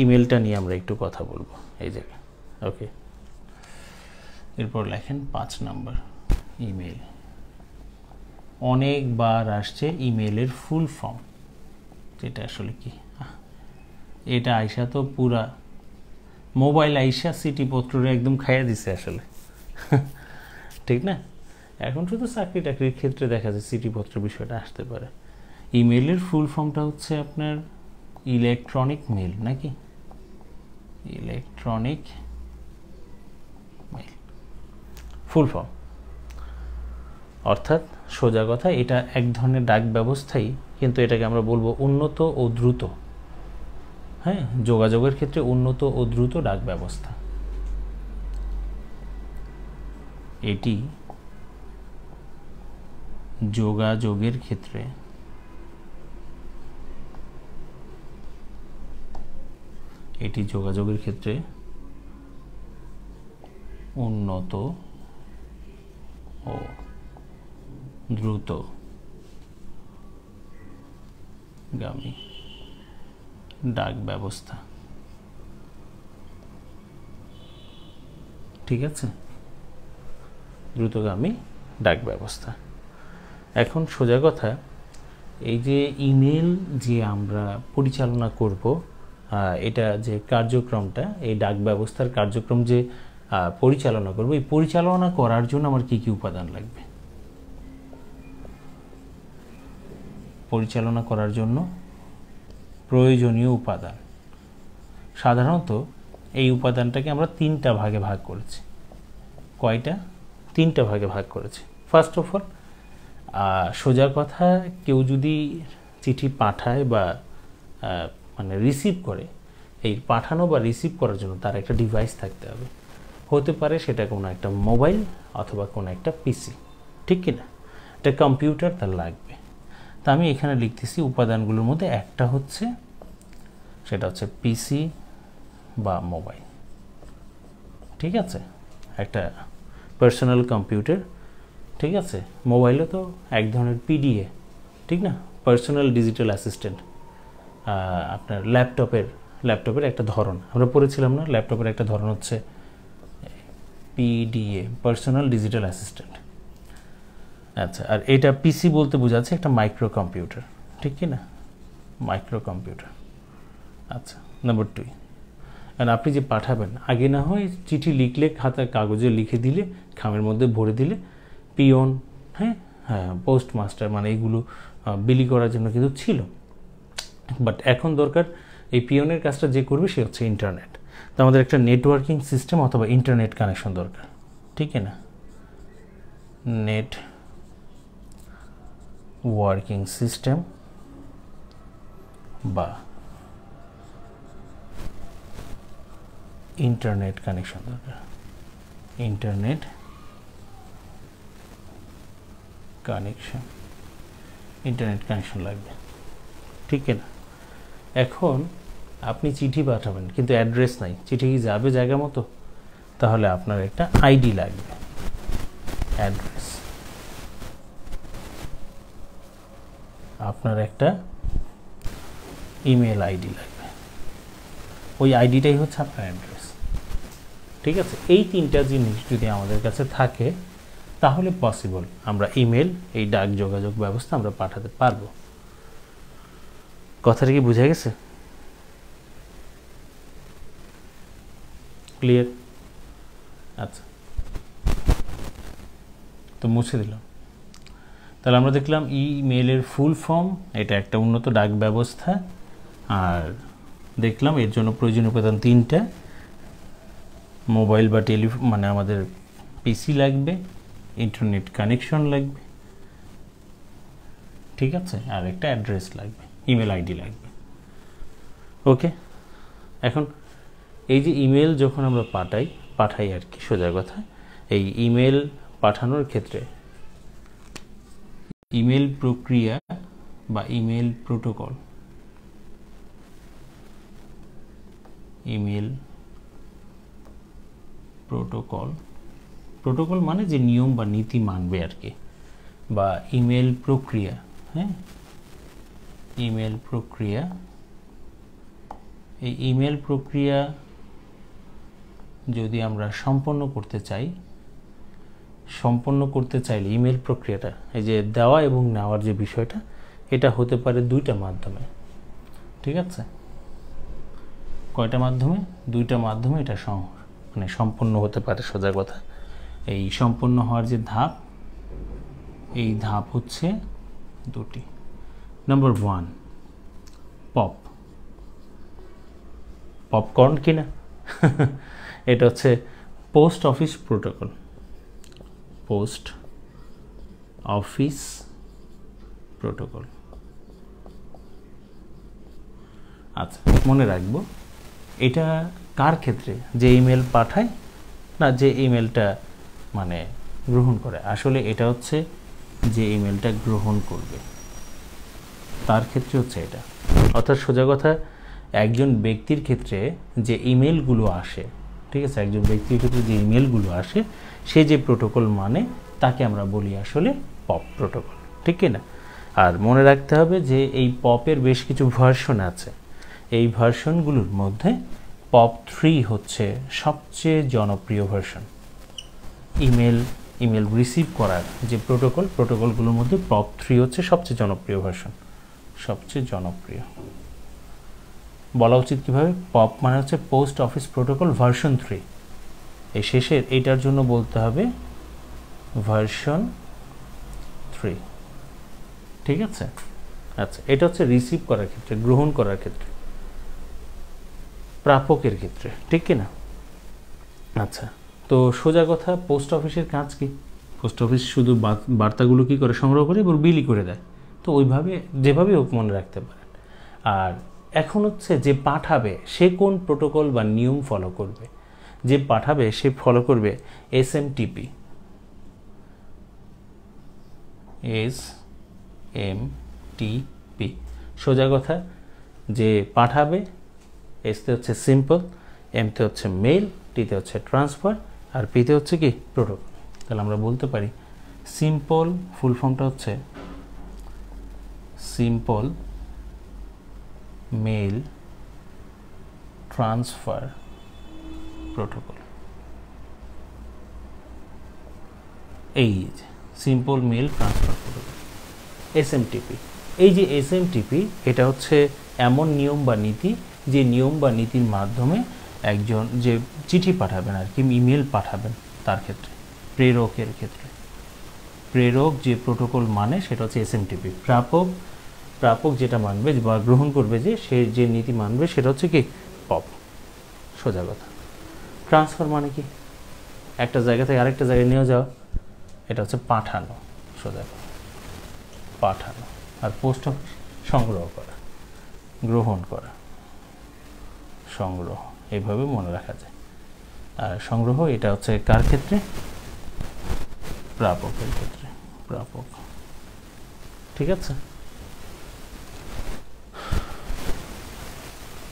ইমেলটা নিয়ে আমরা একটু কথা বলবো এই জায়গায়। ওকে, এরপর লেখেন 5 নাম্বার, ইমেল। অনেকবার আসছে ইমেলের ফুল ফর্ম, যেটা আসলে কি, এটা আইসা তো পুরা মোবাইল আইসা চিঠিপত্রটা একদম খাইয়া দিছে আসলে। ঠিক না? এখন শুধু চাকরি টাকরির ক্ষেত্রে দেখা যায় চিঠিপত্রের বিষয়টা আসতে পারে। ইমেলের ফুল ফর্মটা হচ্ছে আপনার ইলেকট্রনিক মেল, নাকি? ইলেকট্রনিক মেল ফুল ফর্ম, অর্থাৎ সোজা কথা এটা এক ধরনের ডাক ব্যবস্থাই, কিন্তু এটাকে আমরা বলবো উন্নত ও দ্রুত। হ্যাঁ, যোগাযোগের ক্ষেত্রে উন্নত ও দ্রুত ডাক ব্যবস্থা। এটি যোগাযোগের ক্ষেত্রে উন্নত ও দ্রুতগামী ডাক ব্যবস্থা। ঠিক আছে? দ্রুতগামী ডাক ব্যবস্থা। এখন সোজা কথা, এই যে ইমেল যে আমরা পরিচালনা করব, এটা যে কার্যক্রমটা, এই ডাক ব্যবস্থার কার্যক্রম যে পরিচালনা করব, এই পরিচালনা করার জন্য আমার কি কি উপাদান লাগবে? পরিচালনা করার জন্য প্রয়োজনীয় উপাদান, সাধারণত এই উপাদানটাকে আমরা 3টা ভাগে ভাগ করেছি। কয়টা? 3টা ভাগে ভাগ করেছি। ফার্স্ট অফ অল, সোজা কথা, কেউ যদি চিঠি পাঠায় বা মানে রিসিভ করে, এই পাঠানো বা রিসিভ করার জন্য তার একটা ডিভাইস থাকতে হবে। হতে পারে সেটা কোনো একটা মোবাইল অথবা কোনো একটা পিসি, ঠিক কিনা? একটা কম্পিউটার তার লাগবে। তা আমি এখানে লিখতেছি উপাদানগুলোর মধ্যে একটা হচ্ছে, সেটা হচ্ছে পিসি বা মোবাইল। ঠিক আছে? একটা পার্সোনাল কম্পিউটার। ঠিক আছে? মোবাইলও তো এক ধরনের পিডিএ, ঠিক না? Personal digital assistant. আপনার ল্যাপটপের একটা ধরন আমরা পড়েছিলাম না? ল্যাপটপের একটা ধরন হচ্ছে পিডিএ, পার্সোনাল ডিজিটাল অ্যাসিস্ট্যান্ট। আচ্ছা, আর এটা পিসি বলতে বোঝাচ্ছে একটা মাইক্রো কম্পিউটার, ঠিক কি না? Micro computer. আচ্ছা, নাম্বার 2, কারণ আপনি যে পাঠাবেন, আগে না হয় চিঠি লিখলে খাতায় কাগজে লিখে দিলে, খামের মধ্যে ভরে দিলে পিয়ন, হ্যাঁ, পোস্টমাস্টার, মানে এগুলো বিলি করার জন্য কিন্তু ছিল। বাট এখন দরকার, এই পিয়নের কাজটা যে করবে সে হচ্ছে ইন্টারনেট। তো আমাদের একটা নেটওয়ার্কিং সিস্টেম অথবা ইন্টারনেট কানেকশন দরকার, ঠিক না? নেটওয়ার্কিং সিস্টেম বা ইন্টারনেট কানেকশন দরকার। ইন্টারনেট কানেকশন ইন্টারনেট কানেকশন লাগবে, ঠিক না? এখন আপনি চিঠি পাঠাবেন কিন্তু অ্যাড্রেস নাই, চিঠি কি যাবে জায়গা মতো? তাহলে আপনার একটা আইডি লাগবে, অ্যাড্রেস। আপনার একটা ইমেল আইডি লাগবে, ওই আইডিটাই হচ্ছে আপনার অ্যাড্রেস, ঠিক আছে? এই তিনটা জিনিস যদি আমাদের কাছে থাকে তাহলে পসিবল আমরা ইমেল, এই ডাক যোগাযোগ ব্যবস্থা আমরা পাঠাতে পারবো। কথাটা কি বুঝা গেছে? ক্লিয়ার? আচ্ছা, তো মুছে দিলাম। তাহলে আমরা দেখলাম ইমেলের ফুল ফর্ম, এটা একটা উন্নত ডাক ব্যবস্থা। আর দেখলাম এর জন্য প্রয়োজনীয় উপাদান তিনটা, মোবাইল বা মানে আমাদের পিসি লাগবে, ইন্টারনেট কানেকশন লাগবে, ঠিক আছে, আর একটা অ্যাড্রেস লাগবে, ইমেল আইডি লাগবে। ওকে, এখন এই যে ইমেল যখন আমরা পাঠাই আর কি, সোজা কথা, এই ইমেল পাঠানোর ক্ষেত্রে ইমেল প্রক্রিয়া বা ইমেল প্রোটোকল, ইমেল প্রোটোকল মানে যে নিয়ম বা নীতি মানবে আর কি, বা ইমেল প্রক্রিয়া, হ্যাঁ, ইমেল প্রক্রিয়া। এই ইমেল প্রক্রিয়া যদি আমরা সম্পন্ন করতে চাইলে ইমেল প্রক্রিয়াটা, এই যে দেওয়া এবং নেওয়ার যে বিষয়টা, এটা হতে পারে দুইটা মাধ্যমে, ঠিক আছে? কয়টা মাধ্যমে? দুইটা মাধ্যমে এটা মানে সম্পন্ন হতে পারে, সোজা কথা। এই সম্পন্ন হওয়ার যে ধাপ, এই ধাপ হচ্ছে দুটি। নাম্বার 1, পপকর্ন কিনা এটা হচ্ছে post office protocol, post office protocol. আচ্ছা, মনে রাখবো এটা কার ক্ষেত্রে? যে ইমেল পাঠায় না যে ইমেলটা মানে গ্রহণ করে? আসলে এটা হচ্ছে যে ইমেলটা গ্রহণ করবে তার ক্ষেত্রে হচ্ছে এটা। অর্থাৎ সোজা কথা, একজন ব্যক্তির ক্ষেত্রে যে ইমেলগুলো আসে, ঠিক আছে, একজন ব্যক্তির ক্ষেত্রে যে ইমেলগুলো আসে, সে যে প্রোটোকল মানে তাকে আমরা বলি আসলে পপ প্রোটোকল, ঠিক না? আর মনে রাখতে হবে যে এই পপের বেশ কিছু ভার্সন আছে। এই ভার্সনগুলোর মধ্যে পপ 3 হচ্ছে সবচেয়ে জনপ্রিয় ভার্সন। ইমেল রিসিভ করার যে প্রোটোকলগুলোর মধ্যে পপ 3 হচ্ছে সবচেয়ে জনপ্রিয় ভার্সন, সবচেয়ে জনপ্রিয়। বলা উচিত কিভাবে? পপ মানে হচ্ছে পোস্ট অফিস প্রোটোকল ভার্সন 3, এই শেষের এইটার জন্য বলতে হবে ভার্সন 3, ঠিক আছে? আচ্ছা, এটা হচ্ছে রিসিভ করার ক্ষেত্রে, গ্রহণ করার ক্ষেত্রে, প্রাপকের ক্ষেত্রে, ঠিক কিনা? আচ্ছা, তো সোজা কথা, পোস্ট অফিসের কাজ কি? পোস্ট অফিস শুধু বার্তাগুলো কি করে? সংগ্রহ করে এবং বিলি করে দেয়। তো ওইভাবে যেভাবে হোক মনে রাখতে পারেন। আর এখন হচ্ছে যে পাঠাবে সে কোন প্রোটোকল বা নিয়ম ফলো করবে? যে পাঠাবে সে ফলো করবে SMTP, সোজা কথা, যে পাঠাবে, এসতে হচ্ছে সিম্পল, এমতে হচ্ছে মেল, টিতে হচ্ছে ট্রান্সফার, আর পিতে হচ্ছে কি? প্রোটোকল। তাহলে আমরা বলতে পারি সিম্পল ফুল ফর্মটা হচ্ছে সিম্পল মেল ট্রান্সফার প্রোটোকল। এই simple mail transfer protocol, SMTP। এই যে SMTP, এটা হচ্ছে এমন নিয়ম বা নীতি, যে নিয়ম বা নীতির মাধ্যমে একজন যে চিঠি পাঠাবেন আর কি, ইমেল পাঠাবেন, তার ক্ষেত্রে, প্রেরকের ক্ষেত্রে, প্রেরক যে প্রোটোকল মানে সেটা হচ্ছে SMTP। প্রাপক যেটা মানবে বা গ্রহণ করবে, যে সে যে নীতি মানবে সেটা হচ্ছে কি? পপ, সোজা কথা। ট্রান্সফার মানে কি? একটা জায়গা থেকে আরেকটা জায়গায় নিয়ে যাওয়া, এটা হচ্ছে পাঠানো, সোজা কথা, পাঠানো। আর পোস্ট অফিস সংগ্রহ করা, গ্রহণ করা, সংগ্রহ, এইভাবে মনে রাখা যায়। আর সংগ্রহ এটা হচ্ছে কার ক্ষেত্রে? প্রাপকের ক্ষেত্রে, প্রাপক, ঠিক আছে?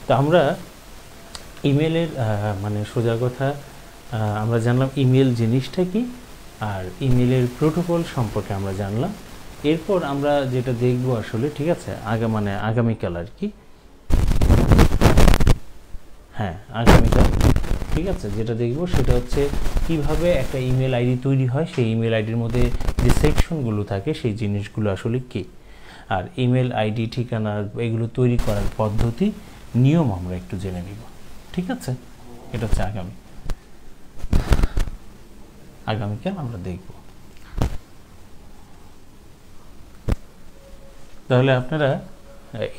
তো আমরা ইমেলের মানে সোজা কথা আমরা জানলাম ইমেল জিনিসটা কি, আর ইমেলের প্রোটোকল সম্পর্কে আমরা জানলাম। এরপর আমরা যেটা দেখব আসলে, ঠিক আছে, আগামীকাল আর কি, হ্যাঁ আগামীকাল, ঠিক আছে, যেটা দেখব সেটা হচ্ছে কিভাবে একটা ইমেল আইডি তৈরি হয়, সেই ইমেল আইডির মধ্যে যে সেকশনগুলো থাকে সেই জিনিসগুলো আসলে কী, আর ইমেল আইডি, ঠিকানা, এগুলো তৈরি করার পদ্ধতি, নিয়ম আমরা একটু জেনে নিব। ঠিক আছে, এটা হচ্ছে আগামীকাল আমরা দেখব। তাহলে আপনারা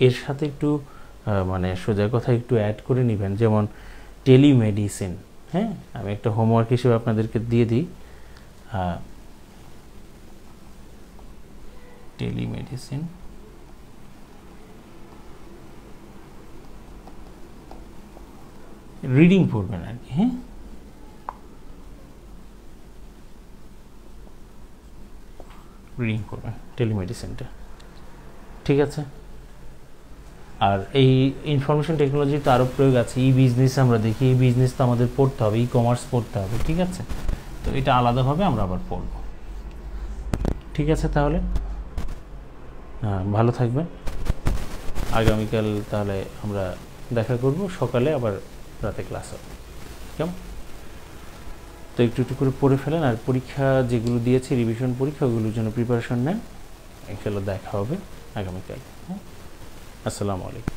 এর সাথে একটু মানে সোজা কথা একটু অ্যাড করে নেবেন, যেমন টেলিমেডিসিন। হ্যাঁ, আমি একটা হোমওয়ার্ক হিসেবে আপনাদেরকে দিয়ে দিই। টেলিমেডিসিন, রিডিং পড়বেন আর কি। হ্যাঁ, রিডিং করবেন টেলিমেডিসিনটা, ঠিক আছে। আর এই ইনফরমেশন টেকনোলজি তো আরও প্রয়োগ আছে। ই বিজনেস আমরা দেখি, এই বিজনেস তো আমাদের পড়তে হবে, ই কমার্স পড়তে হবে, ঠিক আছে। তো এটা আলাদাভাবে আমরা আবার পড়ব, ঠিক আছে। তাহলে ভালো থাকবেন। আগামীকাল তাহলে আমরা দেখা করব, সকালে আবার রাতে ক্লাস হবে, কেমন? তো একটু একটু করে পড়ে ফেলেন, আর পরীক্ষা যেগুলো দিয়েছে রিভিশন পরীক্ষা, ওগুলোর জন্য প্রিপারেশন নেন। ইনশাআল্লাহ দেখা হবে আগামীকাল। হ্যাঁ, আসসালামু আলাইকুম।